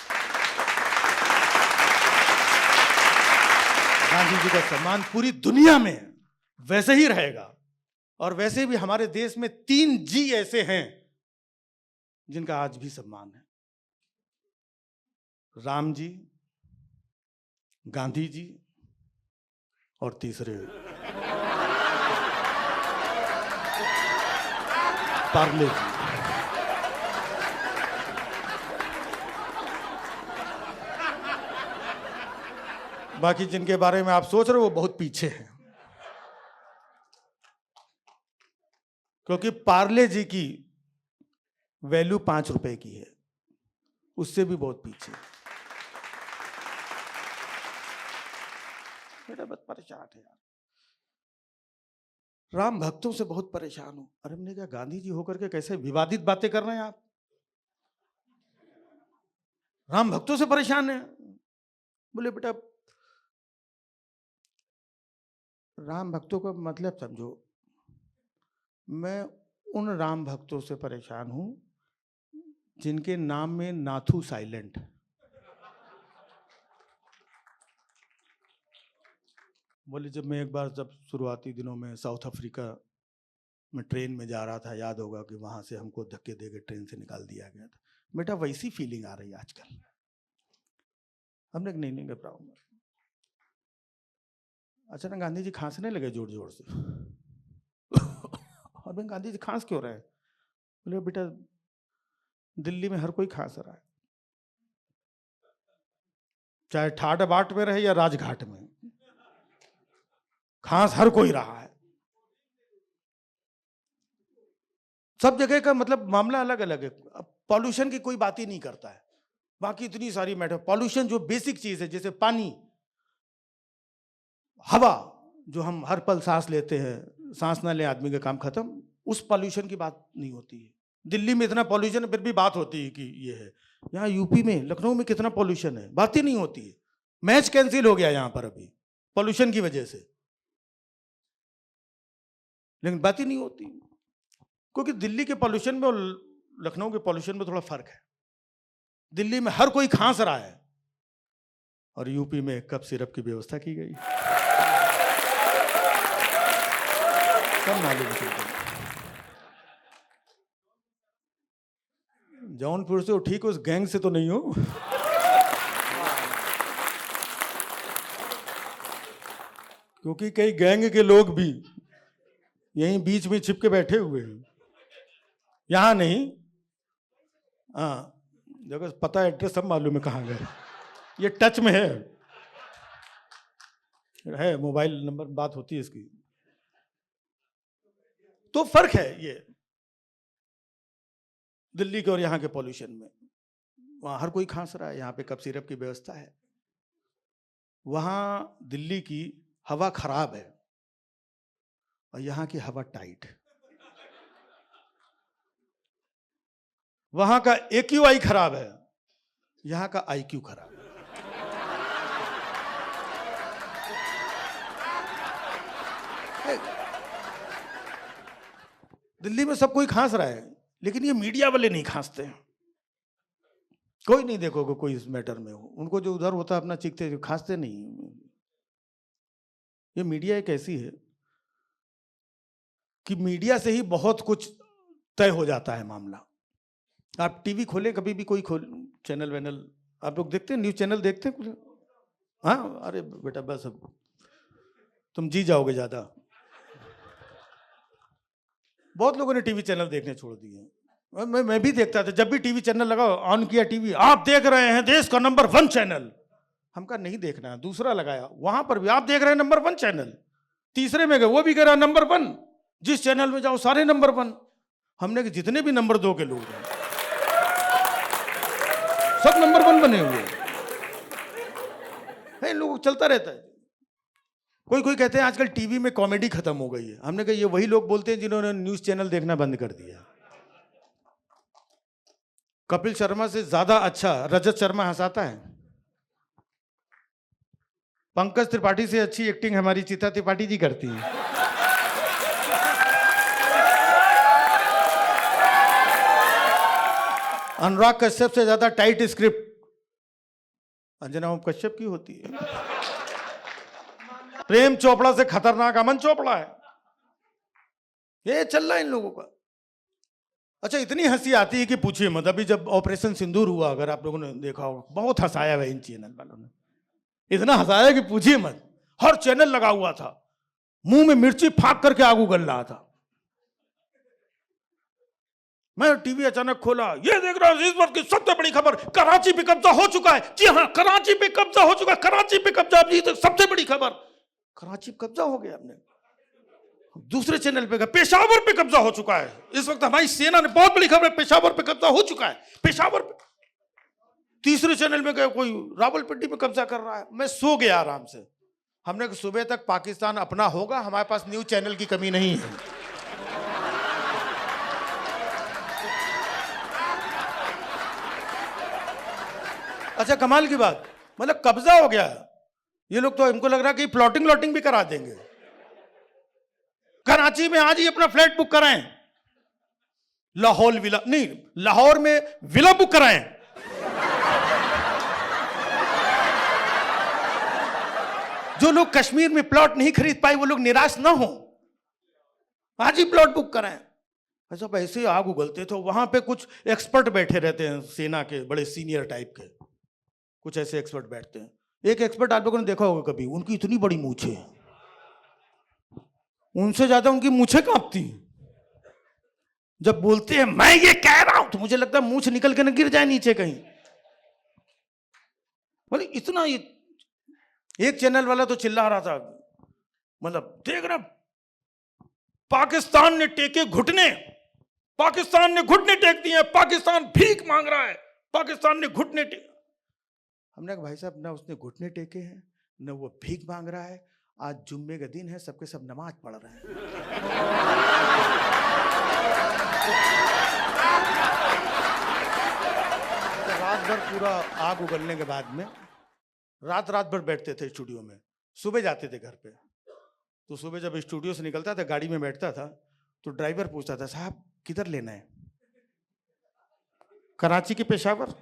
गांधी जी का सम्मान पूरी दुनिया में वैसे ही रहेगा। और वैसे भी हमारे देश में 3 जी ऐसे हैं जिनका आज भी सम्मान है, राम जी, गांधी जी और तीसरे पार्ले जी। बाकी जिनके बारे में आप सोच रहे हो वो बहुत पीछे हैं, क्योंकि पार्ले जी की वैल्यू 5 रुपए की है, उससे भी बहुत पीछे। बेटा बहुत परेशान है यार, राम भक्तों से बहुत परेशान हूं। अरे हमने कहा गांधी जी होकर के कैसे विवादित बातें कर रहे हैं आप? राम भक्तों से परेशान है? बोले बेटा राम भक्तों का मतलब समझो, मैं उन राम भक्तों से परेशान हूं जिनके नाम में नाथू साइलेंट। बोले जब मैं एक बार जब शुरुआती दिनों में साउथ अफ्रीका में ट्रेन में जा रहा था, याद होगा कि वहां से हमको धक्के देके ट्रेन से निकाल दिया गया था। बेटा वैसी फीलिंग आ रही है आजकल। हमने नहीं घबराऊंगा। अचानक गांधी जी खांसने लगे जोर जोर से। और मैं गांधी जी खांस क्यों रहे हैं? बोले बेटा दिल्ली में हर कोई खांस रहा है, चाहे ठाट बाट में रहे या राजघाट में, खांस हर कोई रहा है। सब जगह का मतलब मामला अलग अलग है। अब पॉल्यूशन की कोई बात ही नहीं करता है, बाकी इतनी सारी मैटर। पॉल्यूशन जो बेसिक चीज है, जैसे पानी, हवा जो हम हर पल सांस लेते हैं, सांस ना ले आदमी का काम खत्म, उस पॉल्यूशन की बात नहीं होती है। दिल्ली में इतना पॉल्यूशन है फिर भी बात होती है कि ये है। यहाँ यूपी में, लखनऊ में कितना पॉल्यूशन है, बात ही नहीं होती है। मैच कैंसिल हो गया यहाँ पर अभी पॉल्यूशन की वजह से, लेकिन बात ही नहीं होती, क्योंकि दिल्ली के पॉल्यूशन में और लखनऊ के पॉल्यूशन में थोड़ा फर्क है। दिल्ली में हर कोई खांस रहा है और यूपी में कप सिरप की व्यवस्था की गई। सब मालूम है। जौनपुर से ठीक उस गैंग से तो नहीं हो। क्योंकि कई गैंग के लोग भी यहीं बीच में छिपके बैठे हुए हैं, यहां नहीं। हाँ जगह पता, एड्रेस सब मालूम है कहाँ गए। ये टच में है मोबाइल नंबर, बात होती है इसकी। तो फर्क है ये दिल्ली के और यहाँ के पॉल्यूशन में। वहां हर कोई खांस रहा है, यहाँ पे कप सिरप की व्यवस्था है। वहां दिल्ली की हवा खराब है और यहाँ की हवा टाइट। वहां का AQI खराब है, यहाँ का IQ खराब है। दिल्ली में सब कोई खांस रहा है, लेकिन ये मीडिया वाले नहीं खांसते हैं। कोई नहीं देखोगे कोई इस मैटर में हो, उनको जो उधर होता है अपना चीखते, जो खांसते नहीं। ये मीडिया एक ऐसी है कि मीडिया से ही बहुत कुछ तय हो जाता है मामला। आप टीवी खोलें, कभी भी कोई चैनल वैनल आप लोग देखते हैं, न्यूज चैनल देखते हैं? हाँ, अरे बेटा बस अब तुम जी जाओगे ज्यादा। बहुत लोगों ने टीवी चैनल देखने छोड़ दिए। मैं भी देखता था, जब भी टीवी चैनल लगा, ऑन किया टीवी, आप देख रहे हैं देश का नंबर 1 चैनल। हम कहा नहीं देखना है, दूसरा लगाया, वहां पर भी आप देख रहे हैं नंबर 1 चैनल। तीसरे में गए, वो भी कह रहा नंबर 1, जिस चैनल में जाओ सारे नंबर 1। हमने कि जितने भी नंबर 2 के लोग हैं सब नंबर 1 बने हुए हैं। लोग चलता रहता है। कोई कोई कहते हैं आजकल टीवी में कॉमेडी खत्म हो गई है। हमने कहा ये वही लोग बोलते हैं जिन्होंने न्यूज चैनल देखना बंद कर दिया। कपिल शर्मा से ज्यादा अच्छा रजत शर्मा हंसाता है। पंकज त्रिपाठी से अच्छी एक्टिंग हमारी चिता त्रिपाठी जी करती है। अनुराग कश्यप से ज्यादा टाइट स्क्रिप्ट अंजना ओम कश्यप की होती है। प्रेम चोपड़ा से खतरनाक अमन चोपड़ा है। ये चल रहा है इन लोगों का। अच्छा, इतनी हंसी आती है कि पूछिए मत। अभी जब ऑपरेशन सिंदूर हुआ, अगर आप लोगों ने देखा होगा, बहुत हंसाया है इन चैनल वालों ने। इतना हंसाया कि पूछिए मत। हर चैनल लगा हुआ था, मुंह में मिर्ची फाक करके आग उगल रहा था। मैं टीवी अचानक खोला, ये देख रहा हूं इस वक्त की सबसे बड़ी खबर, कराची पे कब्जा हो चुका है। जी हाँ, कराची पे कब्जा हो चुका है। कराची पे कब्जा, अभी तक सबसे बड़ी खबर, कराची पे कब्जा हो गया। हमने दूसरे चैनल पे गया, पेशावर पे कब्जा हो चुका है। इस वक्त हमारी सेना ने, बहुत बड़ी खबर है, पेशावर पे कब्जा हो चुका है, पेशावर पे। तीसरे चैनल में गए, कोई रावलपिंडी पे कब्जा कर रहा है। मैं सो गया आराम से। हमने कहा सुबह तक पाकिस्तान अपना होगा, हमारे पास न्यूज चैनल की कमी नहीं है। अच्छा, कमाल की बात, मतलब कब्जा हो गया। ये लोग तो, इनको लग रहा है कि प्लॉटिंग भी करा देंगे। कराची में आज ही अपना फ्लैट बुक कराएं, लाहौर विला नहीं, लाहौर में विला बुक कराएं। जो लोग कश्मीर में प्लॉट नहीं खरीद पाए वो लोग निराश ना हो, आज ही प्लॉट बुक कराएं। अच्छा, ऐसे आग उगलते तो वहां पे कुछ एक्सपर्ट बैठे रहते हैं, सेना के बड़े सीनियर टाइप के कुछ ऐसे एक्सपर्ट बैठते हैं। एक एक्सपर्ट आप लोगों ने देखा होगा कभी, उनकी इतनी बड़ी मूछें है, उनसे ज्यादा उनकी मूछें कांपती हैं। जब बोलते हैं मैं ये कह रहा हूं, तो मुझे लगता है मूछ निकल के न गिर जाए नीचे कहीं। मतलब इतना, एक चैनल वाला तो चिल्ला रहा था, मतलब देख रहा, पाकिस्तान ने टेके घुटने, पाकिस्तान ने घुटने टेक दिए, पाकिस्तान भीख मांग रहा है, पाकिस्तान ने घुटने टेक। हमने कहा भाई साहब, ना उसने घुटने टेके हैं, न वो भीख मांग रहा है। आज जुम्मे का दिन है, सबके सब नमाज पढ़ रहे हैं। तो रात भर पूरा आग उगलने के बाद में रात भर बैठते थे स्टूडियो में, सुबह जाते थे घर पे। तो सुबह जब स्टूडियो से निकलता था, गाड़ी में बैठता था, तो ड्राइवर पूछता था साहब किधर लेना है, कराची के पेशावर।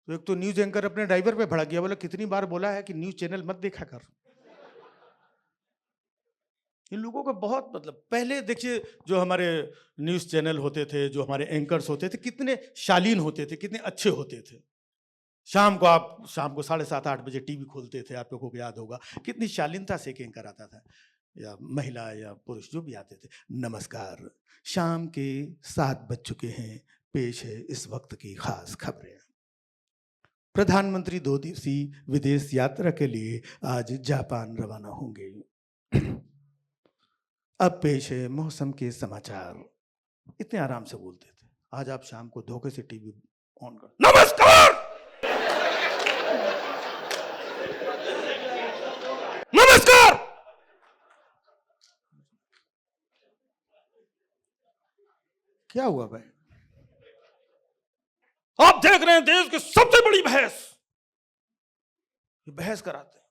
तो एक तो न्यूज एंकर अपने ड्राइवर पे भड़क गया, बोला कितनी बार बोला है कि न्यूज चैनल मत देखा कर। इन लोगों का बहुत, मतलब पहले देखिए जो हमारे न्यूज चैनल होते थे, जो हमारे एंकर्स होते थे, कितने शालीन होते थे, कितने अच्छे होते थे। शाम को 7:30-8 बजे टीवी खोलते थे, आप लोगों को याद होगा, कितनी शालीनता से एक एंकर आता था, या महिला या पुरुष जो भी आते थे। नमस्कार, शाम के 7 बज चुके हैं, पेश है इस वक्त की खास खबरें। प्रधानमंत्री 2 दिवसीय विदेश यात्रा के लिए आज जापान रवाना होंगे। अब पेश है मौसम के समाचार। इतने आराम से बोलते थे। आज आप शाम को धोखे से टीवी ऑन कर, नमस्कार, नमस्कार। क्या हुआ भाई? आप देख रहे हैं देश की सबसे बड़ी बहस, बहस कराते हैं।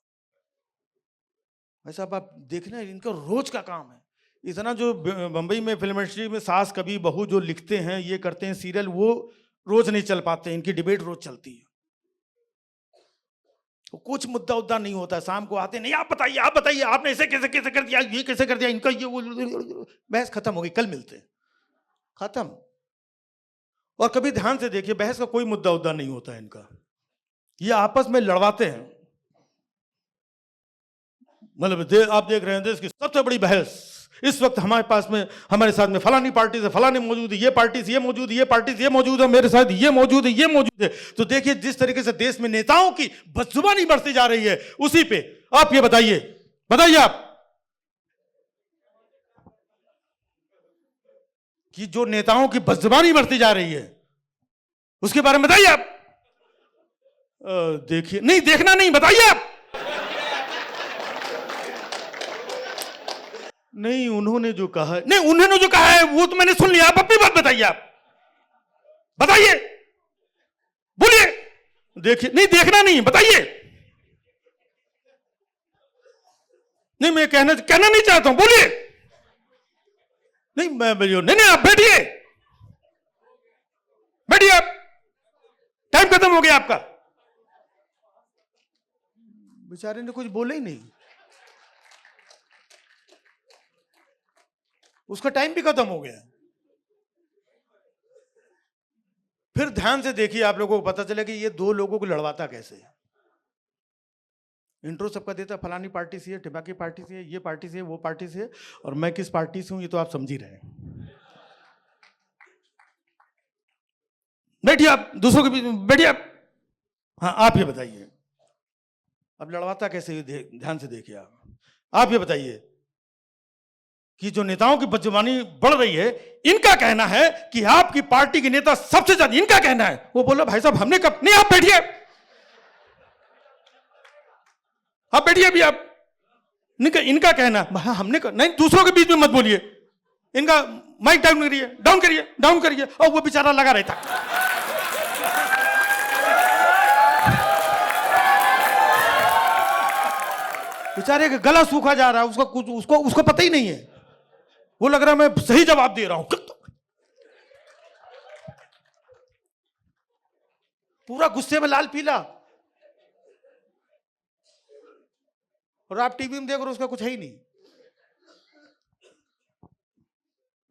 वैसा आप देखना, इनका रोज का काम है। इतना जो बंबई में फिल्म इंडस्ट्री में सास कभी बहू जो लिखते हैं, ये करते हैं सीरियल, वो रोज नहीं चल पाते, इनकी डिबेट रोज चलती है। तो कुछ मुद्दा उद्दा नहीं होता, शाम को आते नहीं, आप बताइए आपने ऐसे कैसे कैसे कर दिया, ये कैसे कर दिया, इनका ये वो, बहस खत्म हो गई, कल मिलते हैं, खत्म। और कभी ध्यान से देखिए, बहस का कोई मुद्दा उद्दा नहीं होता है इनका, ये आपस में लड़वाते हैं। मतलब आप देख रहे हैं देश की सबसे बड़ी बहस इस वक्त हमारे पास में, हमारे साथ में फलानी पार्टी से फलाने मौजूद है, ये पार्टी से ये मौजूद है, ये पार्टी से ये मौजूद है, मेरे साथ ये मौजूद है, ये मौजूद है। तो देखिए जिस तरीके से देश में नेताओं की बदजुबानी बढ़ती जा रही है, उसी पे आप ये बताइए आप कि जो नेताओं की बदजुबानी बढ़ती जा रही है उसके बारे में बताइए आप। देखिए, नहीं देखना नहीं, बताइए आप। नहीं उन्होंने जो कहा है, नहीं उन्होंने जो कहा है वो तो मैंने सुन लिया, आप अपनी बात बताइए, आप बताइए, बोलिए। देखिए, नहीं देखना नहीं, बताइए। नहीं मैं कहना नहीं चाहता हूं, बोलिए। नहीं नहीं आप बैठिए आप, टाइम खत्म हो गया आपका। बेचारे ने कुछ बोला ही नहीं, उसका टाइम भी खत्म हो गया। फिर ध्यान से देखिए, आप लोगों को पता चले कि ये दो लोगों को लड़वाता कैसे है। इंट्रो सबका देता, फलानी पार्टी से है, टिबाकी पार्टी से है, ये पार्टी से है, वो पार्टी से है, और मैं किस पार्टी से हूं ये तो आप समझ ही रहे हैं। बैठिए आप, दूसरों के बीच में बैठिए आप। हाँ आप ये बताइए, अब लड़वाता कैसे, ध्यान से देखिए आप ये बताइए कि जो नेताओं की बदजुबानी बढ़ रही है, इनका कहना है कि आपकी पार्टी के नेता सबसे ज्यादा, इनका कहना है। वो बोला भाई साहब हमने कब, नहीं आप बैठिए, आप बैठिए अभी आप। इनका कहना हमने नहीं, दूसरों के बीच में मत बोलिए, इनका माइक डाउन करिए, और वो बेचारा लगा रहता। बेचारे का गला सूखा जा रहा है, उसको पता ही नहीं है, वो लग रहा है मैं सही जवाब दे रहा हूं, पूरा गुस्से में लाल पीला। और आप टीवी में देख रहे हो, उसका कुछ है ही नहीं।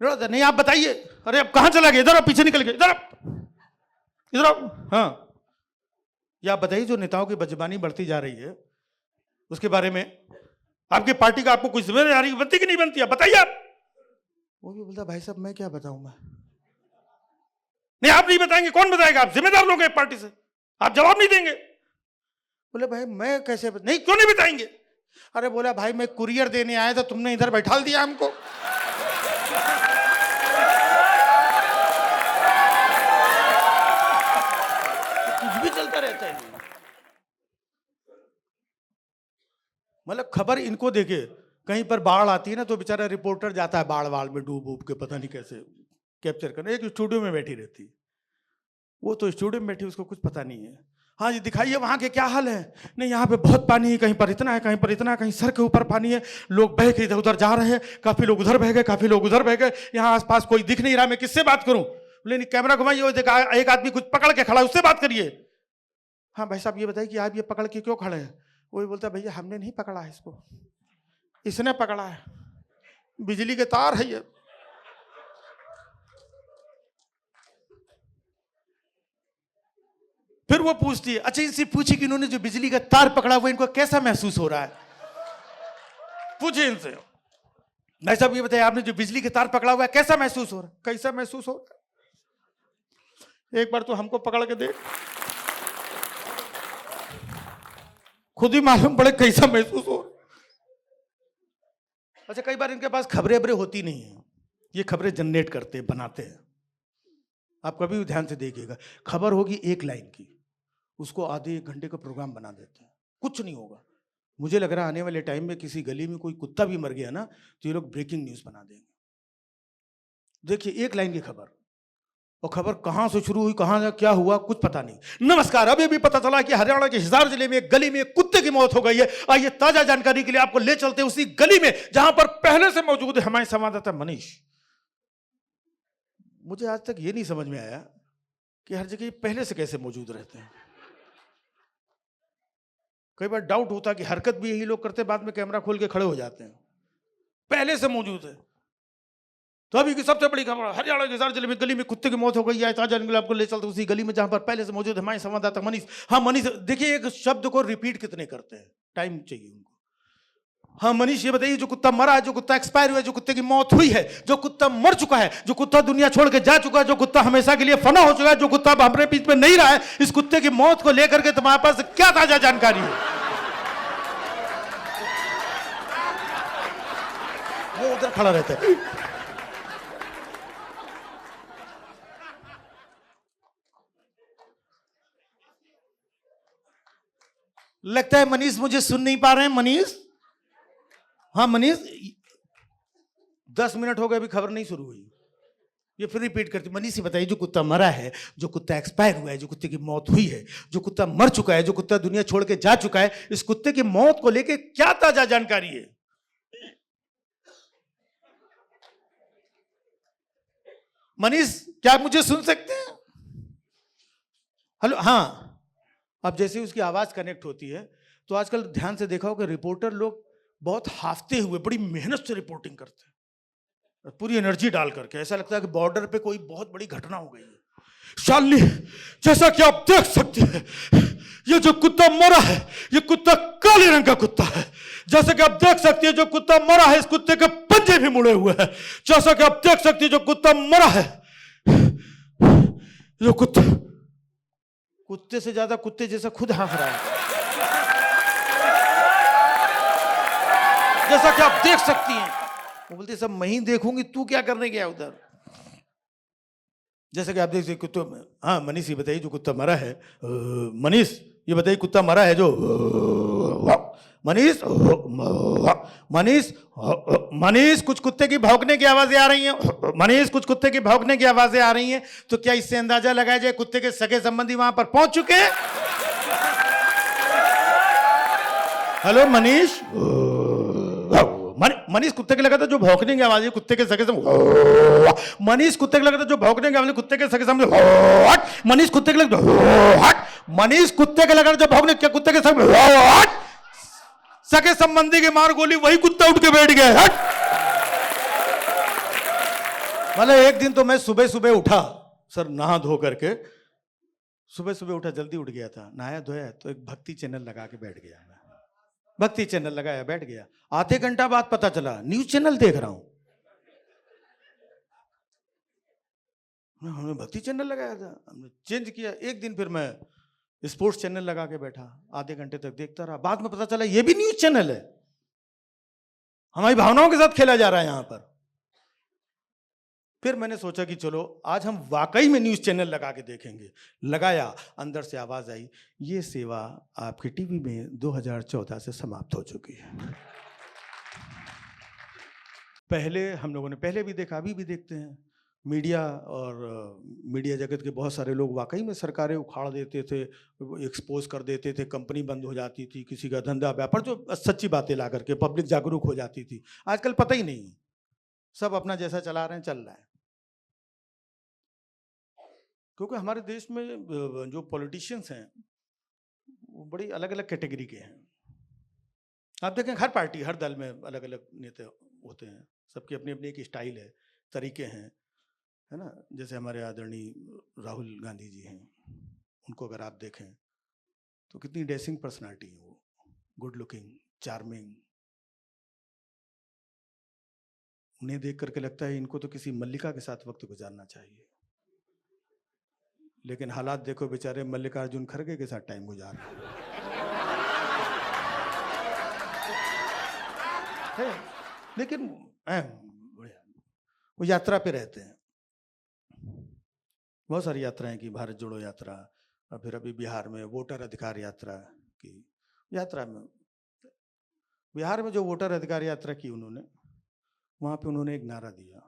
नहीं आप बताइए, अरे अब कहां चला गया, इधर आप, पीछे निकल गए, इधर आप। हाँ ये आप बताइए, जो नेताओं की बदजुबानी बढ़ती जा रही है उसके बारे में आपकी पार्टी का आपको कोई जिम्मेदारी बनती कि नहीं बनती है, बताइए आप। वो भी बोलता भाई साहब मैं क्या बताऊं, मैं नहीं, आप नहीं बताएंगे, कौन बताएगा, आप जिम्मेदार लोग हैं पार्टी से, आप जवाब नहीं देंगे। बोले भाई मैं कैसे नहीं, क्यों नहीं बताएंगे। अरे बोला भाई मैं कुरियर देने आया था, तुमने इधर बैठा दिया हमको। कुछ भी चलता रहता है, मतलब खबर इनको देखे, कहीं पर बाढ़ आती है ना तो बेचारा रिपोर्टर जाता है बाढ़ में डूब के, पता नहीं कैसे कैप्चर करना। एक स्टूडियो में बैठी रहती, वो तो स्टूडियो में बैठी, उसको कुछ पता नहीं है। हाँ जी दिखाइए वहां के क्या हाल है, नहीं यहाँ पे बहुत पानी है, कहीं पर इतना है, कहीं पर इतना है, कहीं सर के ऊपर पानी है, लोग बह के इधर उधर जा रहे हैं, काफी लोग उधर बह गए, काफी लोग उधर बह गए, यहाँ आसपास कोई दिख नहीं रहा, मैं किससे बात करूं। बोले नहीं कैमरा घुमाइए, एक आदमी कुछ पकड़ के खड़ा, उससे बात करिए। हाँ भाई साहब ये बताइए कि आप ये पकड़ के क्यों खड़े हैं। वही बोलता भैया हमने नहीं पकड़ा है इसको, इसने पकड़ा है, बिजली के तार है ये। फिर वो पूछती है, अच्छा इनसे पूछी कि इन्होंने जो बिजली का तार पकड़ा हुआ इनको कैसा महसूस हो रहा है, पूछिए इनसे। भाई साहब ये बताइए आपने जो बिजली के तार पकड़ा हुआ है कैसा महसूस हो रहा है, कैसा महसूस हो रहा है, एक बार तो हमको पकड़ के देख, खुद ही मालूम पड़े कैसा महसूस हो। अच्छा कई बार इनके पास खबरें होती नहीं है, ये खबरें जनरेट करते हैं, बनाते हैं। आप कभी भी ध्यान से देखिएगा, खबर होगी एक लाइन की, उसको आधे एक घंटे का प्रोग्राम बना देते हैं, कुछ नहीं होगा। मुझे लग रहा है आने वाले टाइम में किसी गली में कोई कुत्ता भी मर गया ना तो ये लोग ब्रेकिंग न्यूज बना देंगे। देखिए एक लाइन की खबर, और खबर कहां से शुरू हुई, कहां क्या हुआ, कुछ पता नहीं। नमस्कार, अभी भी पता चला कि हरियाणा के हिसार जिले में एक गली में एक कुत्ते की मौत हो गई है। आइए ताजा जानकारी के लिए आपको ले चलते हैं उसी गली में जहां पर पहले से मौजूद है हमारे संवाददाता मनीष। मुझे आज तक ये नहीं समझ में आया कि हर जगह पहले से कैसे मौजूद रहते हैं। कई बार डाउट होता है कि हरकत भी यही लोग करते हैं, बाद में कैमरा खोल के खड़े हो जाते हैं। पहले से मौजूद है। तो अभी की सबसे बड़ी खबर, हरियाणा के हिसार जिले में गली में कुत्ते की मौत हो गई है। ताजा जानकारी आपको ले चलते उसी गली में जहां पर पहले से मौजूद है हमारे संवाददाता मनीष। हाँ मनीष, देखिए एक शब्द को रिपीट कितने करते हैं, टाइम चाहिए उनको। हाँ मनीष, ये बताइए, जो कुत्ता मरा है, जो कुत्ता एक्सपायर हुआ है, जो कुत्ते की मौत हुई है, जो कुत्ता मर चुका है, जो कुत्ता दुनिया छोड़ के जा चुका है, जो कुत्ता हमेशा के लिए फना हो चुका है, जो कुत्ता अब हमारे बीच में नहीं रहा है, इस कुत्ते की मौत को लेकर के तुम्हारे पास क्या ताजा जानकारी है? वो उधर खड़ा रहता है। लगता है मनीष मुझे सुन नहीं पा रहे हैं। मनीष, हाँ मनीष, 10 मिनट हो गए अभी खबर नहीं शुरू हुई। ये फिर रिपीट करती। मनीष ये बताइए, जो कुत्ता मरा है, जो कुत्ता एक्सपायर हुआ है, जो कुत्ते की मौत हुई है, जो कुत्ता मर चुका है, जो कुत्ता दुनिया छोड़ के जा चुका है, इस कुत्ते की मौत को लेके क्या ताजा जानकारी है? मनीष, क्या आप मुझे सुन सकते हैं? हेलो, हाँ। अब जैसे उसकी आवाज कनेक्ट होती है तो आजकल ध्यान से देखा हो कि रिपोर्टर लोग बहुत हाफते हुए बड़ी मेहनत से रिपोर्टिंग करते हैं, पूरी एनर्जी डाल करके। ऐसा लगता है कि बॉर्डर पे कोई बहुत बड़ी घटना हो गई है। शालिनी, जैसा कि आप देख सकते हैं, ये जो कुत्ता मरा है, ये कुत्ता काले रंग का कुत्ता है। जैसा कि आप देख सकते हैं, जो कुत्ता मरा है, इस कुत्ते के पंजे भी मुड़े हुए हैं। जैसा कि आप देख सकते हैं, जो कुत्ता मरा है, जो कुत्ते से ज्यादा कुत्ते जैसा खुद हाँफ रहा है। जैसा कि आप देख सकती हैं। वो बोलते सब मैं ही देखूंगी, तू क्या करने गया उधर? जैसा कि आप देख सकते कुत्ते। हाँ मनीष, ये बताइए, जो कुत्ता मरा है, मनीष ये बताइए, कुत्ता मरा है जो, मनीष मनीष मनीष, कुछ कुत्ते की भौंकने की आवाजें आ रही हैं। मनीष, कुछ कुत्ते की भौंकने की आवाजें आ रही हैं। तो क्या इससे अंदाजा लगाया जाए कुत्ते के सगे संबंधी वहां पर पहुंच चुके हैं? हेलो मनीष, मनीष, कुत्ते के लगा था जो भौंकने की आवाज है कुत्ते के सगे संबंधी। मनीष, कुत्ते के लगा था जो भौंकने की आवाज कुत्ते के सगे संबंधी। मनीष, कुत्ते के लगा, मनीष, कुत्ते के लगा जो भौंकने, क्या कुत्ते के सगे संबंधी के मार गोली, वही कुत्ता उठ के बैठ गया। मतलब एक दिन तो मैं सुबह सुबह उठा सर, नहा धो करके सुबह सुबह उठा, जल्दी उठ गया था, नहाया धोया, तो एक भक्ति चैनल लगा के बैठ गया। मैं भक्ति चैनल लगाया, बैठ गया। आधे घंटा बाद पता चला न्यूज चैनल देख रहा हूं। हमने भक्ति चैनल लगाया था, हमने चेंज किया। एक दिन फिर मैं स्पोर्ट्स चैनल लगा के बैठा, आधे घंटे तक देखता रहा। बाद में पता चला ये भी न्यूज चैनल है। हमारी भावनाओं के साथ खेला जा रहा है यहां पर। फिर मैंने सोचा कि चलो आज हम वाकई में न्यूज चैनल लगा के देखेंगे। लगाया, अंदर से आवाज आई, ये सेवा आपके टीवी में 2014 से समाप्त हो चुकी है। पहले हम लोगों ने पहले भी देखा, अभी भी देखते हैं। मीडिया और मीडिया जगत के बहुत सारे लोग वाकई में सरकारें उखाड़ देते थे, एक्सपोज कर देते थे, कंपनी बंद हो जाती थी, किसी का धंधा व्यापार, जो सच्ची बातें ला करके पब्लिक जागरूक हो जाती थी। आजकल पता ही नहीं, सब अपना जैसा चला रहे हैं, चल रहा है। क्योंकि हमारे देश में जो पॉलिटिशियंस हैं वो बड़ी अलग अलग कैटेगरी के हैं। आप देखें हर पार्टी, हर दल में अलग अलग नेता होते हैं, सबकी अपनी अपनी एक स्टाइल है, तरीके हैं, है ना। जैसे हमारे आदरणीय राहुल गांधी जी हैं, उनको अगर आप देखें तो कितनी डेसिंग पर्सनालिटी है वो, गुड लुकिंग, चार्मिंग। उन्हें देख करके लगता है इनको तो किसी मल्लिका के साथ वक्त गुजारना चाहिए, लेकिन हालात देखो, बेचारे मल्लिकार्जुन खड़गे के साथ टाइम गुजार रहे हैं। लेकिन वो यात्रा पे रहते हैं। बहुत सारी यात्राएं की, भारत जोड़ो यात्रा, और फिर अभी बिहार में वोटर अधिकार यात्रा की। यात्रा में बिहार में जो वोटर अधिकार यात्रा की उन्होंने, वहां पे उन्होंने एक नारा दिया,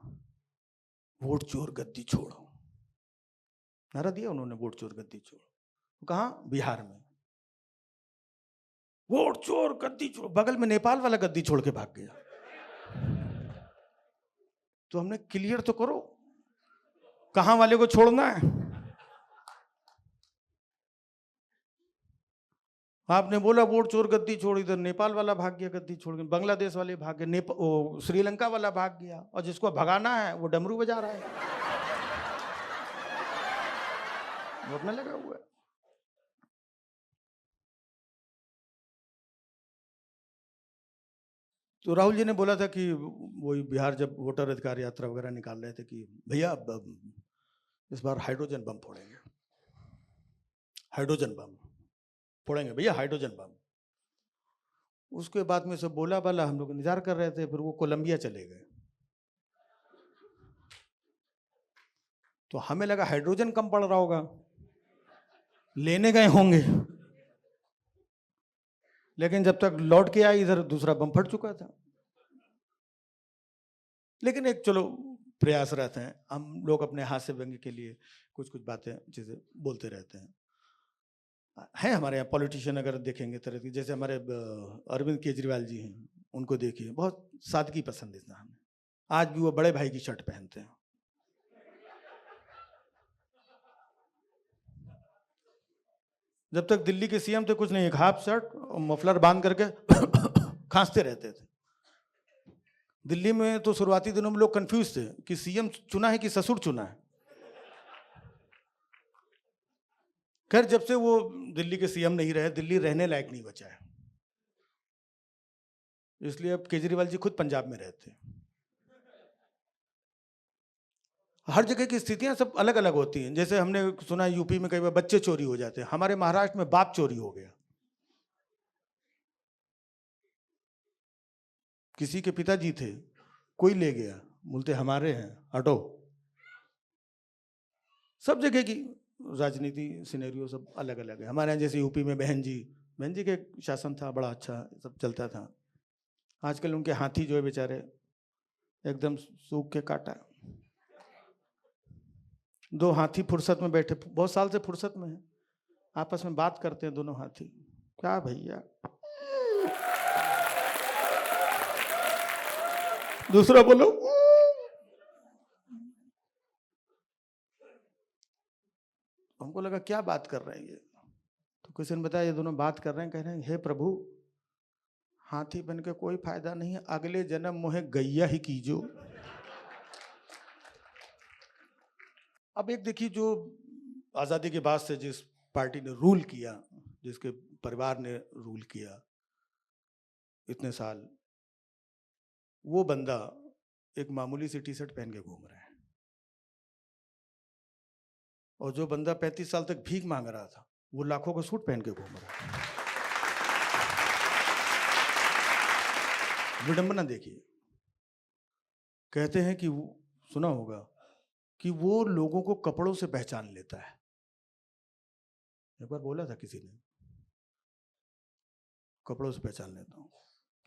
वोट चोर गद्दी छोड़ो। नारा दिया उन्होंने, वोट चोर गद्दी चोर। कहाँ? बिहार में। वोट चोर गद्दी चोर, बगल में नेपाल वाला गद्दी छोड़ के भाग गया। तो हमने क्लियर तो करो कहां वाले को छोड़ना है। आपने बोला वोट चोर गद्दी छोड़, इधर नेपाल वाला भाग गया गद्दी छोड़ के, बांग्लादेश वाले भाग गए, श्रीलंका वाला भाग गया, और जिसको भगाना है वो डमरू बजा रहा है, वो अपना लगा हुआ है। तो राहुल जी ने बोला था कि वही बिहार जब वोटर अधिकार यात्रा वगैरह निकाल रहे थे कि भैया इस बार हाइड्रोजन बम फोड़ेंगे, हाइड्रोजन बम फोड़ेंगे भैया, हाइड्रोजन बम। उसके बाद में सब बोला बाला, हम लोग इंतजार कर रहे थे, फिर वो कोलंबिया चले गए। तो हमें लगा हाइड्रोजन कम पड़ रहा होगा, लेने गए होंगे, लेकिन जब तक लौट के आए इधर दूसरा बम फट चुका था। लेकिन एक चलो प्रयास रहते हैं, हम लोग अपने हास्य व्यंग्य के लिए कुछ कुछ बातें चीजें बोलते रहते हैं। हमारे यहाँ पॉलिटिशियन अगर देखेंगे तरह की, जैसे हमारे अरविंद केजरीवाल जी हैं, उनको देखिए, बहुत सादगी पसंद इंसान है। आज भी वो बड़े भाई की शर्ट पहनते हैं। जब तक दिल्ली के सीएम थे कुछ नहीं, एक हाफ शर्ट और मफलर बांध करके खांसते रहते थे। दिल्ली में तो शुरुआती दिनों में लोग कंफ्यूज थे कि सीएम चुना है कि ससुर चुना है। खैर जब से वो दिल्ली के सीएम नहीं रहे, दिल्ली रहने लायक नहीं बचा है, इसलिए अब केजरीवाल जी खुद पंजाब में रहते हैं। हर जगह की स्थितियां सब अलग अलग होती हैं। जैसे हमने सुना यूपी में कई बार बच्चे चोरी हो जाते हैं, हमारे महाराष्ट्र में बाप चोरी हो गया। किसी के पिताजी थे, कोई ले गया, बोलते हमारे हैं, हटो। सब जगह की राजनीति सिनेरियो सब अलग अलग है। हमारे यहाँ जैसे यूपी में बहन जी के शासन था, बड़ा अच्छा सब चलता था। आजकल उनके हाथी जो है बेचारे एकदम सूख के काटा। 2 हाथी फुर्सत में बैठे, बहुत साल से फुर्सत में है, आपस में बात करते हैं दोनों हाथी। क्या भैया, दूसरा बोलो। हमको लगा क्या बात कर रहे हैं ये, तो किसी ने बताया ये दोनों बात कर रहे हैं, कह रहे हैं हे प्रभु, हाथी बन के कोई फायदा नहीं है, अगले जन्म मोहे गैया ही कीजो। अब एक देखिए, जो आज़ादी के बाद से जिस पार्टी ने रूल किया, जिसके परिवार ने रूल किया इतने साल, वो बंदा एक मामूली सी टी शर्ट पहन के घूम रहा है, और जो बंदा 35 साल तक भीख मांग रहा था वो लाखों का सूट पहन के घूम रहा है। विडंबना देखिए। कहते हैं कि सुना होगा कि वो लोगों को कपड़ों से पहचान लेता है। एक बार बोला था किसी ने, कपड़ों से पहचान लेता हूं।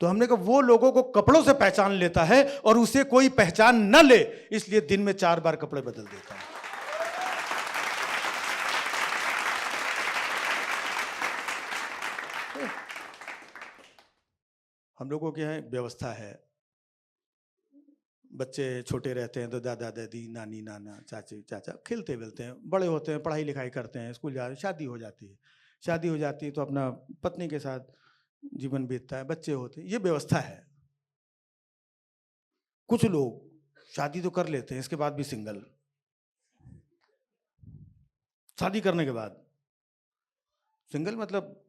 तो हमने कहा वो लोगों को कपड़ों से पहचान लेता है और उसे कोई पहचान न ले, इसलिए दिन में 4 बार कपड़े बदल देता है। हम लोगों के यहाँ व्यवस्था है, बच्चे छोटे रहते हैं तो दादा दादी, नानी नाना, चाची चाचा खेलते मिलते हैं, बड़े होते हैं, पढ़ाई लिखाई करते हैं, स्कूल जा, शादी हो जाती है। शादी हो जाती है तो अपना पत्नी के साथ जीवन बीतता है, बच्चे होते हैं, ये व्यवस्था है। कुछ लोग शादी तो कर लेते हैं, इसके बाद भी सिंगल, शादी करने के बाद सिंगल, मतलब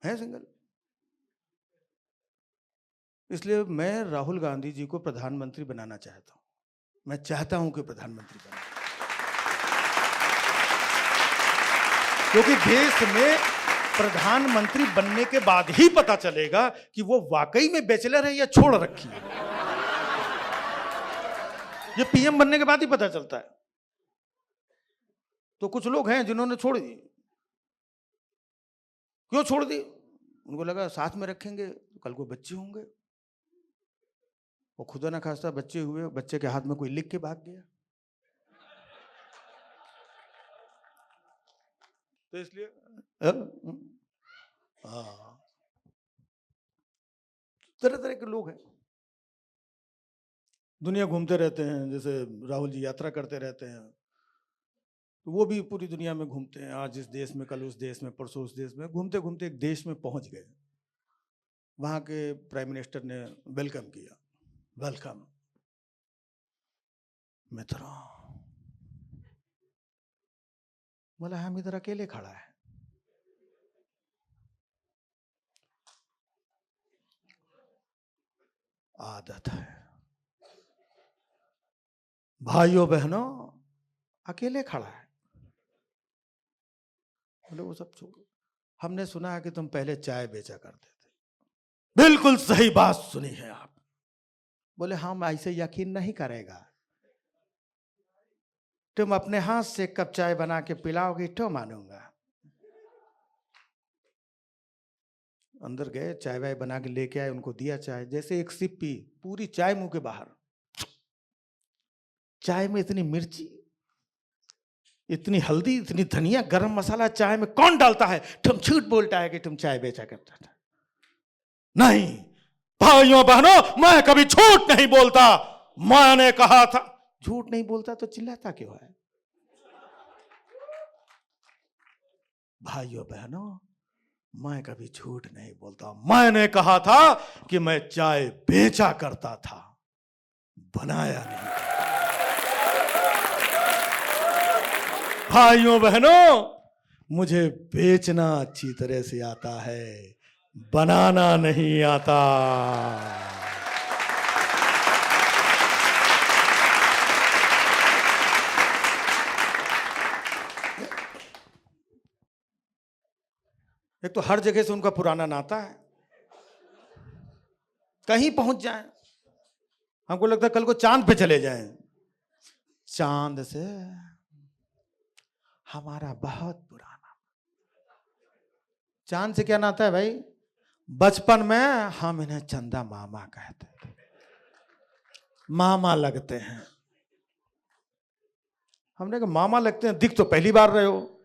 है सिंगल। इसलिए मैं राहुल गांधी जी को प्रधानमंत्री बनाना चाहता हूं। मैं चाहता हूं कि प्रधानमंत्री बने, क्योंकि देश में प्रधानमंत्री बनने के बाद ही पता चलेगा कि वो वाकई में बैचलर है या छोड़ रखी है। ये पीएम बनने के बाद ही पता चलता है। तो कुछ लोग हैं जिन्होंने छोड़ दी। क्यों छोड़ दी? उनको लगा साथ में रखेंगे तो कल को बच्चे होंगे। वो खुदा ना खास्ता बच्चे हुए, बच्चे के हाथ में कोई लिख के भाग गया। तो इसलिए हाँ, तरह तरह के लोग हैं, दुनिया घूमते रहते हैं। जैसे राहुल जी यात्रा करते रहते हैं, तो वो भी पूरी दुनिया में घूमते हैं, आज इस देश में, कल उस देश में, परसों उस देश में, घूमते घूमते एक देश में पहुंच गए। वहां के प्राइम मिनिस्टर ने वेलकम किया, वेलकम मित्रों। बोला हम इधर अकेले खड़ा है। आदत है भाइयों बहनों, अकेले खड़ा है। बोले वो सब छोड़ो, हमने सुना है कि तुम पहले चाय बेचा करते थे। बिल्कुल सही बात सुनी है आप। बोले हम ऐसे यकीन नहीं करेगा, तुम अपने हाथ से एक कप चाय बना के पिलाओगे तो मानूंगा। अंदर गए, चाय वाय बना के लेके आए, उनको दिया चाय। जैसे एक सिप पी, पूरी चाय मुंह के बाहर। चाय में इतनी मिर्ची, इतनी हल्दी, इतनी धनिया, गरम मसाला चाय में कौन डालता है? तुम झूठ बोलता है कि तुम चाय बेचा करता था। नहीं भाइयों बहनों, मैं कभी झूठ नहीं बोलता। मैंने कहा था। झूठ नहीं बोलता तो चिल्लाता क्यों है? भाइयों बहनों, मैं कभी झूठ नहीं बोलता। मैंने कहा था कि मैं चाय बेचा करता था, बनाया नहीं। भाइयों बहनों, मुझे बेचना अच्छी तरह से आता है, बनाना नहीं आता। एक तो हर जगह से उनका पुराना नाता है, कहीं पहुंच जाए। हमको लगता है कल को चांद पे चले जाएं, चांद से हमारा बहुत पुराना। चांद से क्या नाता है भाई? बचपन में हम इन्हें चंदा मामा कहते थे, मामा लगते हैं। हमने कहा मामा लगते हैं, दिख तो पहली बार रहे हो।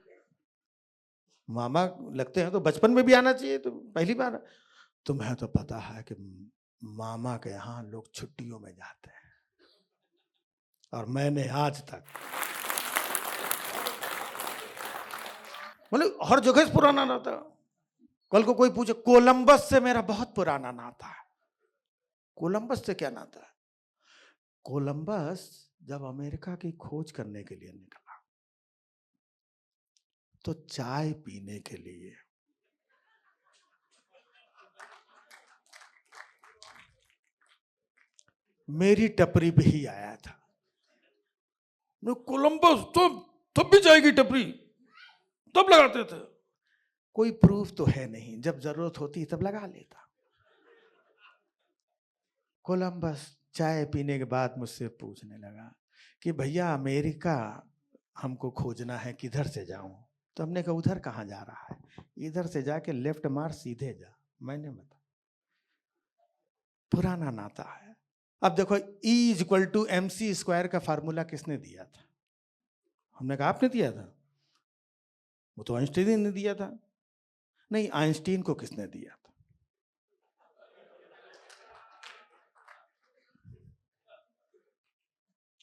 मामा लगते हैं तो बचपन में भी आना चाहिए, तो पहली बार। तुम्हें तो पता है कि मामा के यहाँ लोग छुट्टियों में जाते हैं, और मैंने आज तक, मतलब हर जगह से पुराना नाता। कल को कोई पूछे, कोलंबस से मेरा बहुत पुराना नाता है। कोलंबस से क्या नाता है? कोलंबस जब अमेरिका की खोज करने के लिए निकला तो चाय पीने के लिए मेरी टपरी पे ही आया था। कोलंबस तो तब भी जाएगी टपरी, तब लगाते थे। कोई प्रूफ तो है नहीं, जब जरूरत होती तब लगा लेता। कोलंबस चाय पीने के बाद मुझसे पूछने लगा कि भैया अमेरिका हमको खोजना है, किधर से जाऊं? तो हमने कहा उधर कहाँ जा रहा है, इधर से जाके लेफ्ट मार, सीधे जा। मैंने बता, पुराना नाता है। अब देखो, E = MC² का फार्मूला किसने दिया था? हमने कहा आपने दिया था। वो तो आइंस्टीन ने दिया था। नहीं, आइंस्टीन को किसने दिया था?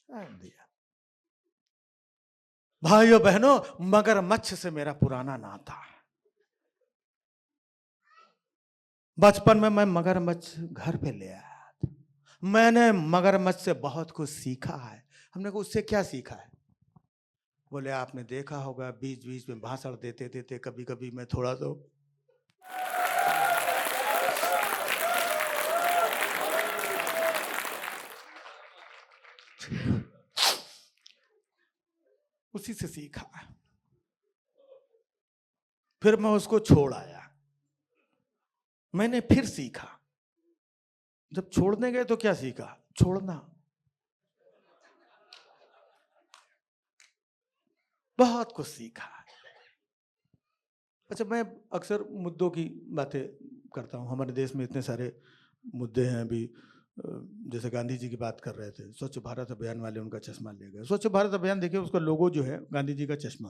दिया। भाइयों बहनों, मगरमच्छ से मेरा पुराना नाता है। बचपन में मैं मगरमच्छ घर पे ले आया था। मैंने मगरमच्छ से बहुत कुछ सीखा है। हमने कहा उससे क्या सीखा है? बोले आपने देखा होगा बीच बीच में भाषण देते देते कभी कभी मैं थोड़ा तो उसी से सीखा। फिर मैं उसको छोड़ आया, मैंने फिर सीखा। जब छोड़ने गए तो क्या सीखा? छोड़ना। बहुत कुछ सीखा। अच्छा, मैं अक्सर मुद्दों की बातें करता हूँ। हमारे देश में इतने सारे मुद्दे हैं। अभी जैसे गांधी जी की बात कर रहे थे, स्वच्छ भारत अभियान वाले उनका चश्मा ले गए। स्वच्छ भारत अभियान देखिए, उसका लोगो जो है गांधी जी का चश्मा,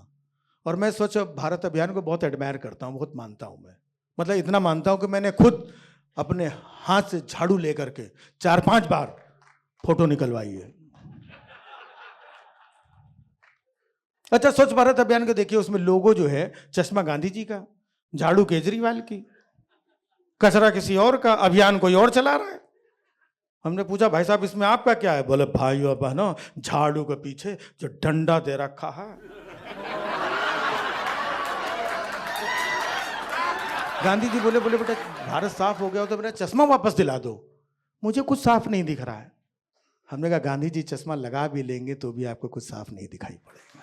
और मैं स्वच्छ भारत अभियान को बहुत एडमायर करता हूँ, बहुत मानता हूँ मैं। मतलब इतना मानता हूँ कि मैंने खुद अपने हाथ से झाड़ू लेकर के 4-5 बार फोटो निकलवाई है। अच्छा, स्वच्छ भारत अभियान को देखिए, उसमें लोगो जो है चश्मा गांधी जी का, झाड़ू केजरीवाल की, कचरा किसी और का, अभियान कोई और चला रहा है। हमने पूछा भाई साहब इसमें आपका क्या है? बोले भाइयों और बहनों, झाड़ू के पीछे जो डंडा दे रखा है। गांधी जी बोले बेटा भारत साफ हो गया हो तो मेरा चश्मा वापस दिला दो, मुझे कुछ साफ नहीं दिख रहा है। हमने कहा गांधी जी चश्मा लगा भी लेंगे तो भी आपको कुछ साफ नहीं दिखाई पड़ेगा।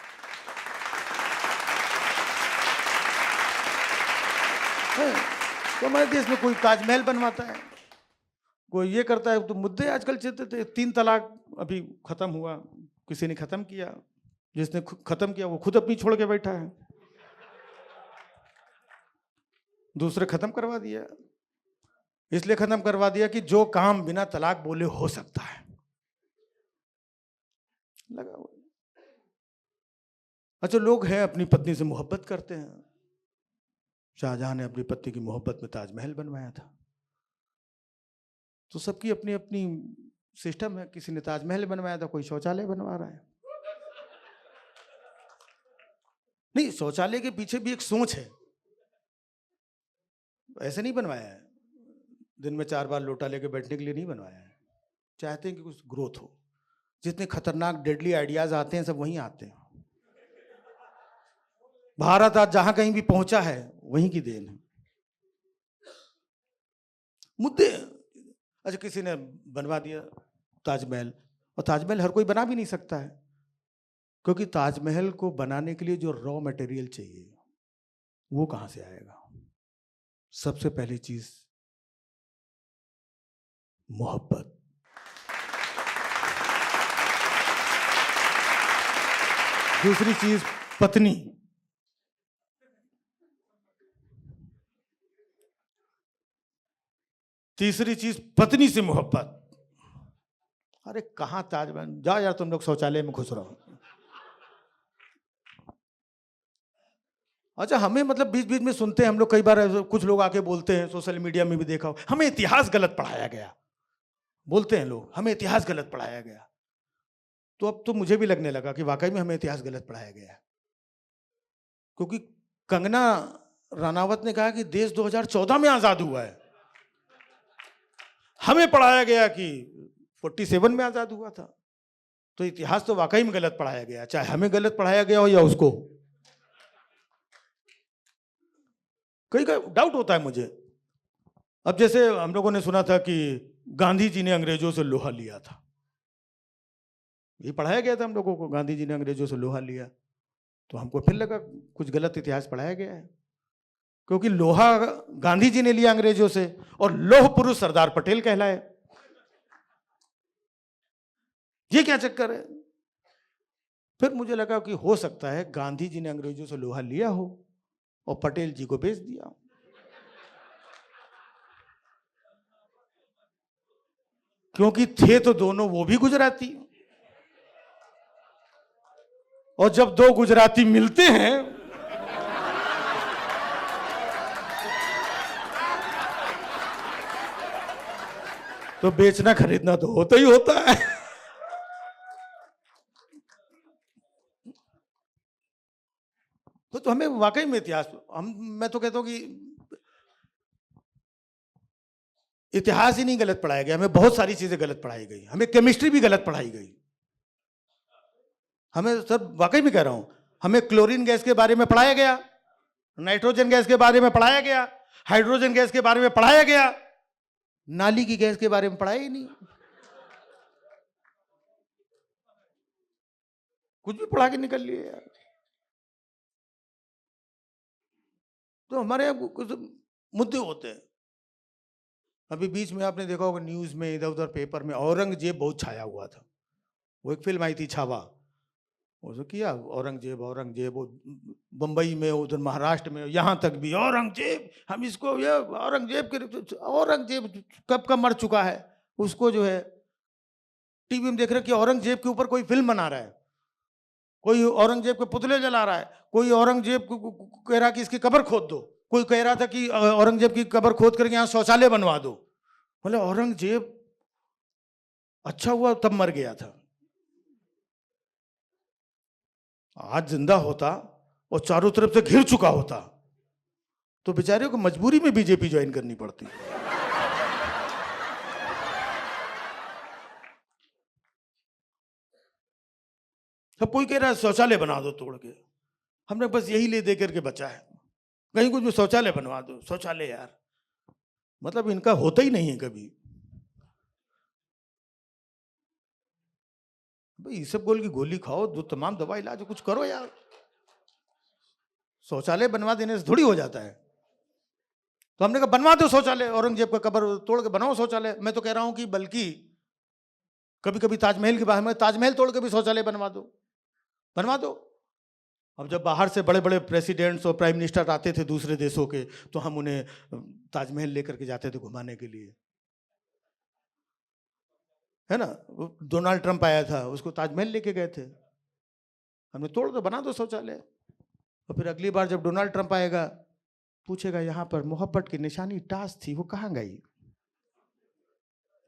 तो हमारे देश में कोई ताजमहल बनवाता है, कोई ये करता है। तो मुद्दे आजकल चलते थे, 3 तलाक अभी खत्म हुआ, किसी ने खत्म किया, जिसने खत्म किया वो खुद अपनी छोड़ के बैठा है, दूसरे खत्म करवा दिया। इसलिए खत्म करवा दिया कि जो काम बिना तलाक बोले हो सकता है, लगा हुआ। अच्छा, लोग हैं अपनी पत्नी से मोहब्बत करते हैं। शाहजहां ने अपनी पत्नी की मोहब्बत में ताजमहल बनवाया था। तो सबकी अपनी अपनी सिस्टम है, किसी ने ताजमहल बनवाया था, कोई शौचालय बनवा रहा है। नहीं, शौचालय के पीछे भी एक सोच है, ऐसे नहीं बनवाया है दिन में 4 बार लोटा लेके बैठने के लिए नहीं बनवाया है। चाहते हैं कि कुछ ग्रोथ हो। जितने खतरनाक डेडली आइडियाज आते हैं सब वहीं आते हैं। भारत आज जहां कहीं भी पहुंचा है वहीं की देन है। मुद्दे, अच्छा किसी ने बनवा दिया ताजमहल, और ताजमहल हर कोई बना भी नहीं सकता है, क्योंकि ताजमहल को बनाने के लिए जो रॉ मटेरियल चाहिए वो कहां से आएगा? सबसे पहली चीज मोहब्बत, दूसरी चीज पत्नी, तीसरी चीज पत्नी से मोहब्बत। अरे कहां ताजमहल, जाओ यार तुम लोग शौचालय में घुस रहो। अच्छा, हमें मतलब बीच बीच में सुनते हैं हम लोग, कई बार कुछ लोग आके बोलते हैं, सोशल मीडिया में भी देखा हो, हमें इतिहास गलत पढ़ाया गया। बोलते हैं लोग हमें इतिहास गलत पढ़ाया गया। तो अब तो मुझे भी लगने लगा कि वाकई में हमें इतिहास गलत पढ़ाया गया है। क्योंकि कंगना रनावत ने कहा कि देश 2014 में आजाद हुआ है, हमें पढ़ाया गया कि 47 में आजाद हुआ था। तो इतिहास तो वाकई में गलत पढ़ाया गया, चाहे हमें गलत पढ़ाया गया हो या उसको। कई का डाउट होता है मुझे। अब जैसे हम लोगों ने सुना था कि गांधी जी ने अंग्रेजों से लोहा लिया था, ये पढ़ाया गया था हम लोगों को, गांधी जी ने अंग्रेजों से लोहा लिया। तो हमको फिर लगा कुछ गलत इतिहास पढ़ाया गया है, क्योंकि लोहा गांधी जी ने लिया अंग्रेजों से और लौह पुरुष सरदार पटेल कहलाए। ये क्या चक्कर है? फिर मुझे लगा कि हो सकता है गांधी जी ने अंग्रेजों से लोहा लिया हो और पटेल जी को बेच दिया, क्योंकि थे तो दोनों वो भी गुजराती, और जब 2 गुजराती मिलते हैं तो बेचना खरीदना तो होता ही होता है। तो हमें वाकई में इतिहास, मैं तो कहता हूं कि इतिहास ही नहीं गलत पढ़ाया गया, हमें बहुत सारी चीजें गलत पढ़ाई गई। हमें केमिस्ट्री भी गलत पढ़ाई गई। हमें सर वाकई में कह रहा हूं, हमें क्लोरीन गैस के बारे में पढ़ाया गया, नाइट्रोजन गैस के बारे में पढ़ाया गया, हाइड्रोजन गैस के बारे में पढ़ाया गया, नाली की गैस के बारे में पढ़ाया ही नहीं। कुछ भी पढ़ा के निकल लिए यार। तो हमारे यहाँ कुछ मुद्दे होते हैं। अभी बीच में आपने देखा होगा न्यूज में, इधर उधर पेपर में औरंगजेब बहुत छाया हुआ था। वो एक फिल्म आई थी छावा, उसको किया औरंगजेब औरंगजेब, बंबई में, उधर महाराष्ट्र में, यहाँ तक भी औरंगजेब, हम इसको ये औरंगजेब के, औरंगजेब कब का मर चुका है, उसको जो है टीवी में देख रहे कि औरंगजेब के ऊपर कोई फिल्म बना रहा है। कोई औरंगजेब के पुतले जला रहा है, कोई औरंगजेब को कह रहा कि इसकी कब्र खोद दो, कोई कह रहा था कि औरंगजेब की कब्र खोद करके यहाँ शौचालय बनवा दो। बोले औरंगजेब अच्छा हुआ तब मर गया था, आज जिंदा होता और चारों तरफ से घिर चुका होता तो बेचारे को मजबूरी में बीजेपी ज्वाइन करनी पड़ती। सब कोई कह रहा है शौचालय बना दो तोड़ के, हमने बस यही ले दे करके बचा है, कहीं कुछ भी शौचालय बनवा दो, शौचालय यार, मतलब इनका होता ही नहीं है कभी। भाई सब गोल की गोली खाओ, जो तमाम दवा इलाज कुछ करो यार, शौचालय बनवा देने से थोड़ी हो जाता है। तो हमने कहा बनवा दो शौचालय, औरंगजेब का कब्र तोड़ के बनाओ शौचालय। मैं तो कह रहा हूं कि बल्कि कभी कभी ताजमहल के बाहर में ताजमहल तोड़ के भी शौचालय बनवा दो, बनवा दो। अब जब बाहर से बड़े बड़े प्रेसिडेंट्स और प्राइम मिनिस्टर आते थे दूसरे देशों के, तो हम उन्हें ताजमहल लेकर के जाते थे घुमाने के लिए, है ना। डोनाल्ड ट्रंप आया था, उसको ताजमहल लेके गए थे, हमने तोड़ दो बना दो शौचालय। और फिर अगली बार जब डोनाल्ड ट्रंप आएगा, पूछेगा यहाँ पर मोहब्बत की निशानी टास थी, वो कहाँ गई,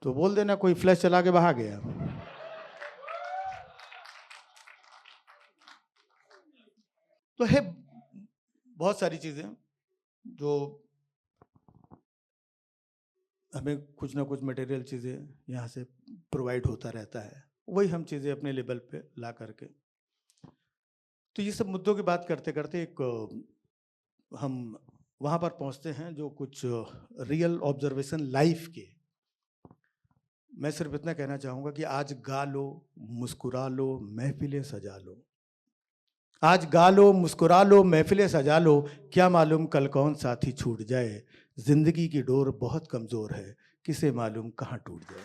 तो बोल देना कोई फ्लैश चला के बहा गया। तो है बहुत सारी चीजें जो हमें कुछ ना कुछ मटेरियल चीजें यहाँ से प्रोवाइड होता रहता है, वही हम चीजें अपने लेवल पे ला करके। तो ये सब मुद्दों की बात करते करते एक हम वहाँ पर पहुँचते हैं जो कुछ रियल ऑब्जर्वेशन लाइफ के। मैं सिर्फ इतना कहना चाहूँगा कि आज गा लो, मुस्कुरा लो, महफिलें सजा लो। आज गा लो, मुस्कुरा लो, महफिलें सजा लो, क्या मालूम कल कौन साथी छूट जाए। जिंदगी की डोर बहुत कमज़ोर है, किसे मालूम कहाँ टूट जाए।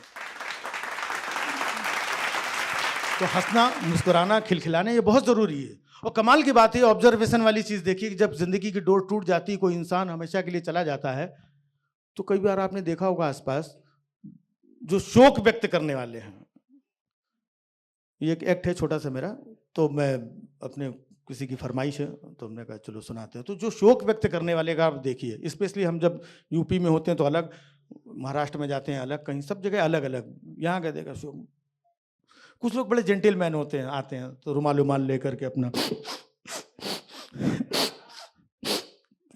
तो हंसना, मुस्कुराना, खिलखिलाना ये बहुत ज़रूरी है। और कमाल की बात है, ऑब्जर्वेशन वाली चीज़ देखिए कि जब ज़िंदगी की डोर टूट जाती है, कोई इंसान हमेशा के लिए चला जाता है, तो कई बार आपने देखा होगा आसपास जो शोक व्यक्त करने वाले हैं। ये एक एक्ट है छोटा सा मेरा, तो मैं अपने किसी की फरमाइश है तो हमने कहा चलो सुनाते हैं। तो जो शोक व्यक्त करने वाले का आप देखिए, स्पेशली हम जब यूपी में होते हैं तो अलग, महाराष्ट्र में जाते हैं अलग, कहीं सब जगह अलग अलग। यहाँ का देखा शोक, कुछ लोग बड़े जेंटलमैन होते हैं, आते हैं तो रुमाल उमाल लेकर के अपना,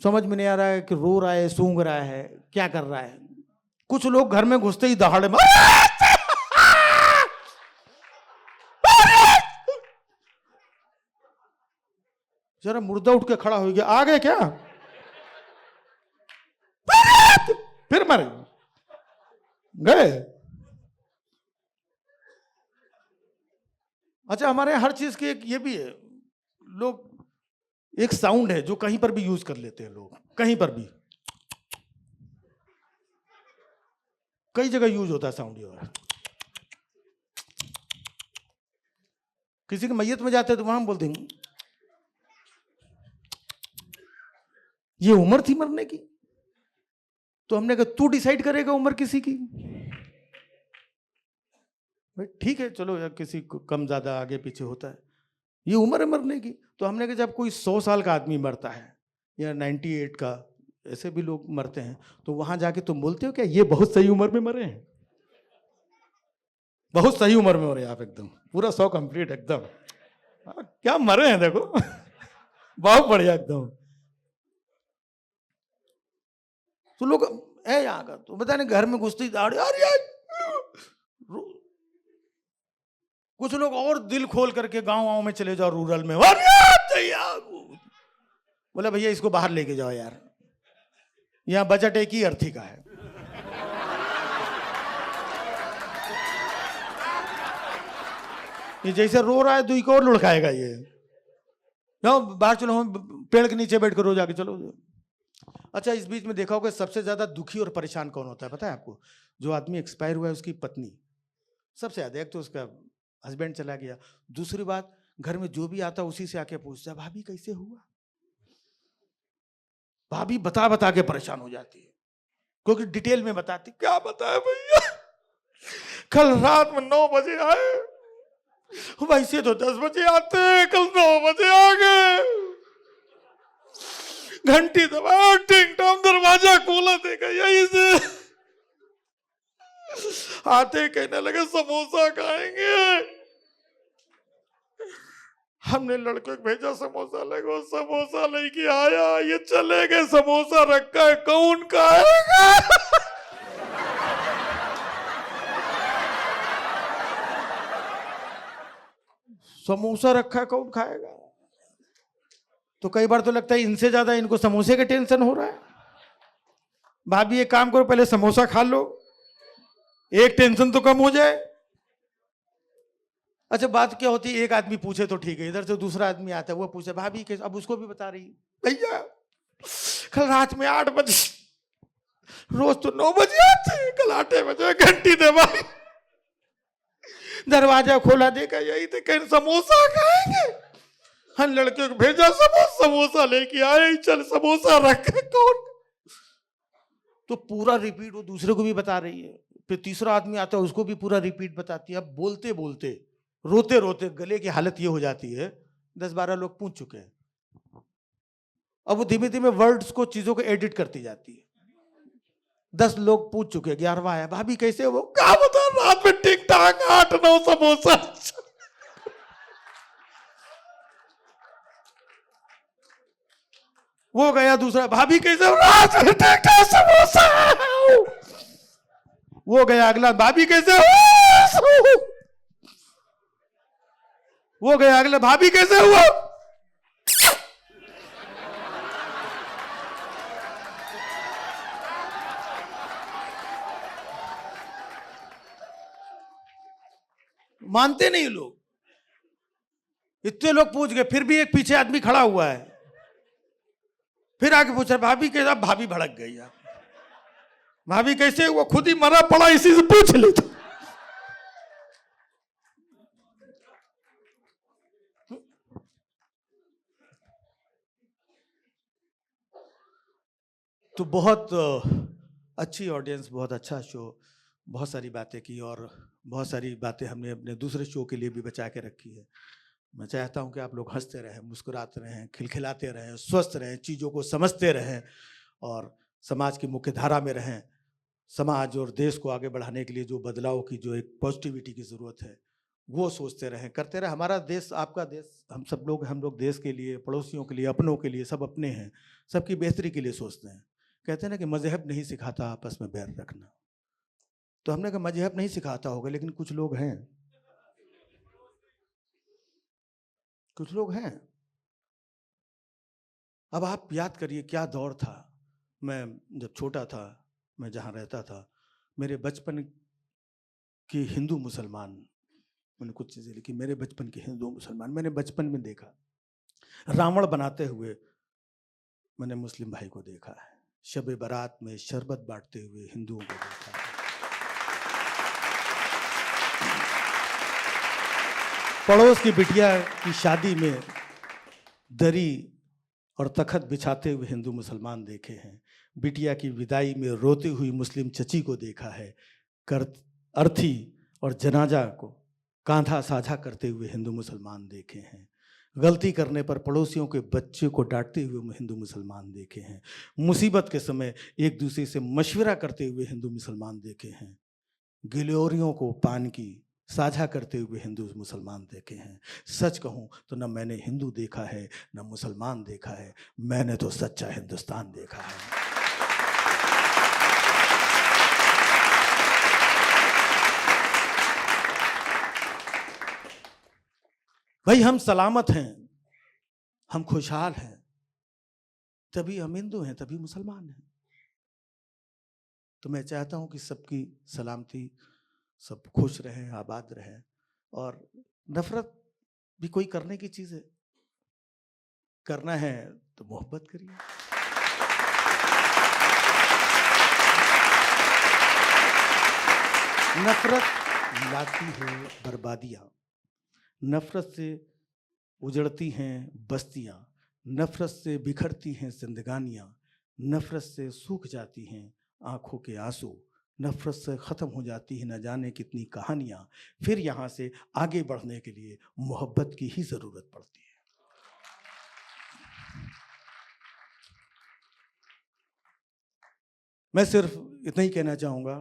समझ में नहीं आ रहा है कि रो रहा है, सूंघ रहा है, क्या कर रहा है। कुछ लोग घर में घुसते ही दहाड़े मार, जरा मुर्दा उठ के खड़ा हो गया, आ गए क्या, फिर मर गए। अच्छा, हमारे हर चीज की एक ये भी है, लोग एक साउंड है जो कहीं पर भी यूज कर लेते हैं लोग, कहीं पर भी, कई जगह यूज होता है साउंड ये। किसी की मैयत में जाते हैं तो वहां हम बोलते हैं ये उम्र थी मरने की। तो हमने कहा तू डिसाइड करेगा उम्र किसी की, ठीक है चलो यार, किसी को कम ज्यादा आगे पीछे होता है, ये उम्र है मरने की। तो हमने कहा जब कोई 100 साल का आदमी मरता है या 98 का, ऐसे भी लोग मरते हैं, तो वहां जाके तुम बोलते हो क्या ये बहुत सही उम्र में मरे हैं, बहुत सही उम्र में मरे आप, एकदम पूरा 100 कंप्लीट एकदम, क्या मरे हैं देखो बहुत बढ़िया एकदम। तो लोग है यहाँ का, तो बता नहीं घर में घुसते ही दाढ़ी, अरे कुछ लोग और दिल खोल करके गांव में चले जाओ, रूरल में, बोला भैया इसको बाहर लेके जाओ यार, यहाँ बजट एक ही अर्थी का है। ये जैसे रो रहा है दुई को और लुढ़काएगा ये, जाओ बाहर चलो, हम पेड़ के नीचे बैठ कर रो जाके चलो। अच्छा, इस बीच में देखा होगा सबसे ज्यादा दुखी और परेशान कौन होता है पता है आपको? जो आदमी एक्सपायर हुआ है उसकी पत्नी सबसे ज्यादा। एक तो उसका हस्बैंड चला गया, दूसरी बात घर में जो भी आता उसी से आके पूछता भाभी कैसे हुआ। भाभी बता बता के परेशान हो जाती है, क्योंकि डिटेल में बताती, क्या बताया भैया, कल रात में 9 बजे आए, वैसे तो 10 बजे आते हैं, कल 9 बजे आ गए। घंटी दबाया, टिंग टॉम, दरवाजा खोला, देखा यही से आते कहने लगे समोसा खाएंगे। हमने लड़के को भेजा समोसा लेके, समोसा लेके आया, ये चले गए, समोसा रखा है, कौन खाएगा? समोसा रखा है, कौन खाएगा? तो कई बार तो लगता है इनसे ज्यादा इनको समोसे का टेंशन हो रहा है। भाभी एक काम करो, पहले समोसा खा लो, एक टेंशन तो कम हो जाए। अच्छा, बात क्या होती है, एक आदमी पूछे तो ठीक है, इधर से दूसरा आदमी आता है, वो पूछे भाभी कैसे, अब उसको भी बता रही, भैया कल रात में 8 बजे, रोज तो 9 बजे आते हैं, कल 8 बजे घंटी दबाई, दरवाजा खोला, देखा यही थे, कहीं समोसा खाएंगे। हम लड़के को भेजा, समोसा लेके आए, चल समोसा रखे, कौन? तो पूरा रिपीट वो दूसरे को भी बता रही है। फिर तीसरा आदमी आता है, उसको भी पूरा रिपीट बताती है। अब बोलते बोलते, रोते रोते गले की हालत ये हो जाती है, 10-12 लोग पूछ चुके हैं। अब वो धीमे धीमे वर्ड्स को, चीजों को एडिट करती जाती है। 10 लोग पूछ चुके, 11वां आया, भाभी कैसे हो? क्या बता, रात में टिक टाक 8-9 समोसा। वो गया दूसरा, भाभी कैसे हो? रात में टिक टाक समोसा। वो गया अगला, भाभी कैसे हो? वो गया अगला, भाभी कैसे हुआ? मानते नहीं लोग, इतने लोग पूछ गए, फिर भी एक पीछे आदमी खड़ा हुआ है, फिर आके पूछ रहा, भाभी कैसा? भाभी भड़क गई यार, भाभी कैसे? वो खुद ही मरा पड़ा, इसी से पूछ ले। तो बहुत अच्छी ऑडियंस, बहुत अच्छा शो, बहुत सारी बातें की, और बहुत सारी बातें हमने अपने दूसरे शो के लिए भी बचा के रखी है। मैं चाहता हूं कि आप लोग हंसते रहें, मुस्कुराते रहें, खिलखिलाते रहें, स्वस्थ रहें, चीज़ों को समझते रहें, और समाज की मुख्य धारा में रहें। समाज और देश को आगे बढ़ाने के लिए जो बदलाव की, जो एक पॉजिटिविटी की ज़रूरत है, वो सोचते रहें, करते रहें। हमारा देश, आपका देश, हम लोग देश के लिए, पड़ोसियों के लिए, अपनों के लिए, सब अपने हैं, सबकी बेहतरी के लिए सोचते हैं। कहते हैं ना कि मजहब नहीं सिखाता आपस में बैर रखना, तो हमने कहा मजहब नहीं सिखाता होगा, लेकिन कुछ लोग हैं, कुछ लोग हैं। अब आप याद करिए क्या दौर था। मैं जब छोटा था, मैं जहाँ रहता था, मेरे बचपन की हिंदू मुसलमान, मैंने कुछ चीज़ें लिखी, मेरे बचपन के हिंदू मुसलमान, मैंने बचपन में देखा, रावण बनाते हुए मैंने मुस्लिम भाई को देखा है, शब बारात में शरबत बांटते हुए हिंदुओं को देखा है, पड़ोस की बिटिया की शादी में दरी और तखत बिछाते हुए हिंदू मुसलमान देखे हैं, बिटिया की विदाई में रोती हुई मुस्लिम चची को देखा है, अर्थी और जनाजा को कांधा साझा करते हुए हिंदू मुसलमान देखे हैं, गलती करने पर पड़ोसियों के बच्चे को डांटते हुए हिंदू मुसलमान देखे हैं, मुसीबत के समय एक दूसरे से मशवरा करते हुए हिंदू मुसलमान देखे हैं, गिलोरियों को पान की साझा करते हुए हिंदू मुसलमान देखे हैं। सच कहूं तो न मैंने हिंदू देखा है, न मुसलमान देखा है, मैंने तो सच्चा हिंदुस्तान देखा है। भाई हम सलामत हैं, हम खुशहाल हैं, तभी हम हिंदू हैं, तभी मुसलमान हैं। तो मैं चाहता हूं कि सबकी सलामती, सब खुश रहें, आबाद रहें, और नफरत भी कोई करने की चीज़ है, करना है तो मोहब्बत करिए। नफरत लाती है बर्बादियाँ, नफरत से उजड़ती हैं बस्तियाँ, नफरत से बिखरती हैं जिंदगानियाँ, नफरत से सूख जाती हैं आंखों के आंसू, नफ़रत से ख़त्म हो जाती है न जाने कितनी कहानियाँ। फिर यहाँ से आगे बढ़ने के लिए मोहब्बत की ही ज़रूरत पड़ती है। मैं सिर्फ इतना ही कहना चाहूँगा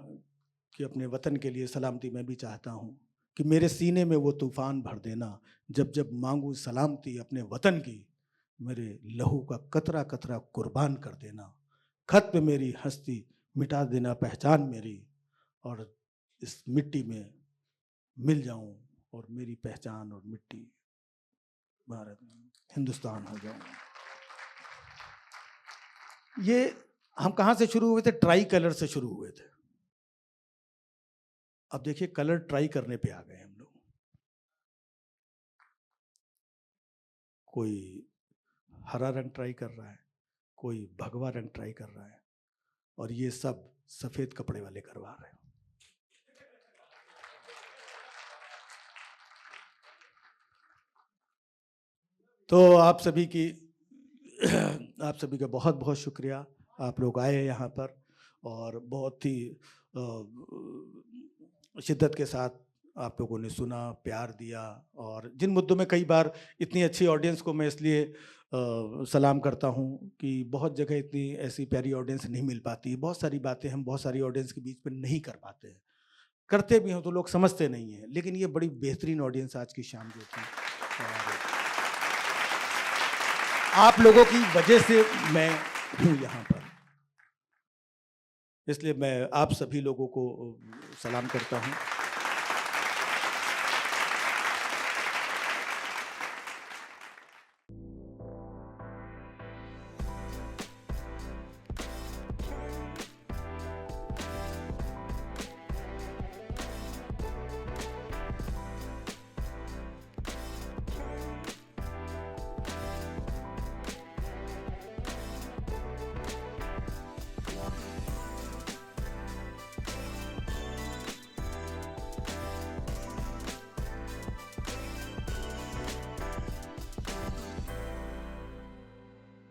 कि अपने वतन के लिए सलामती मैं भी चाहता हूँ कि मेरे सीने में वो तूफ़ान भर देना, जब जब मांगूँ सलामती अपने वतन की, मेरे लहू का कतरा कतरा कुर्बान कर देना। खत पे मेरी हस्ती मिटा देना पहचान मेरी, और इस मिट्टी में मिल जाऊं और मेरी पहचान और मिट्टी भारत हिंदुस्तान हो जाऊं। ये हम कहाँ से शुरू हुए थे? ट्राई कलर से शुरू हुए थे। अब देखिए कलर ट्राई करने पे आ गए हम लोग। कोई हरा रंग ट्राई कर रहा है, कोई भगवा रंग ट्राई कर रहा है, और ये सब सफेद कपड़े वाले करवा रहे हैं। तो आप सभी का बहुत बहुत शुक्रिया। आप लोग आए यहाँ पर और बहुत ही शिद्दत के साथ आप लोगों ने सुना, प्यार दिया, और जिन मुद्दों में कई बार इतनी अच्छी ऑडियंस को मैं इसलिए सलाम करता हूँ कि बहुत जगह इतनी ऐसी प्यारी ऑडियंस नहीं मिल पाती। बहुत सारी बातें हम बहुत सारी ऑडियंस के बीच में नहीं कर पाते हैं, करते भी हैं तो लोग समझते नहीं हैं, लेकिन ये बड़ी बेहतरीन ऑडियंस आज की शाम जो थी, और आप लोगों की वजह से मैं हूँ यहाँ पर, इसलिए मैं आप सभी लोगों को सलाम करता हूँ।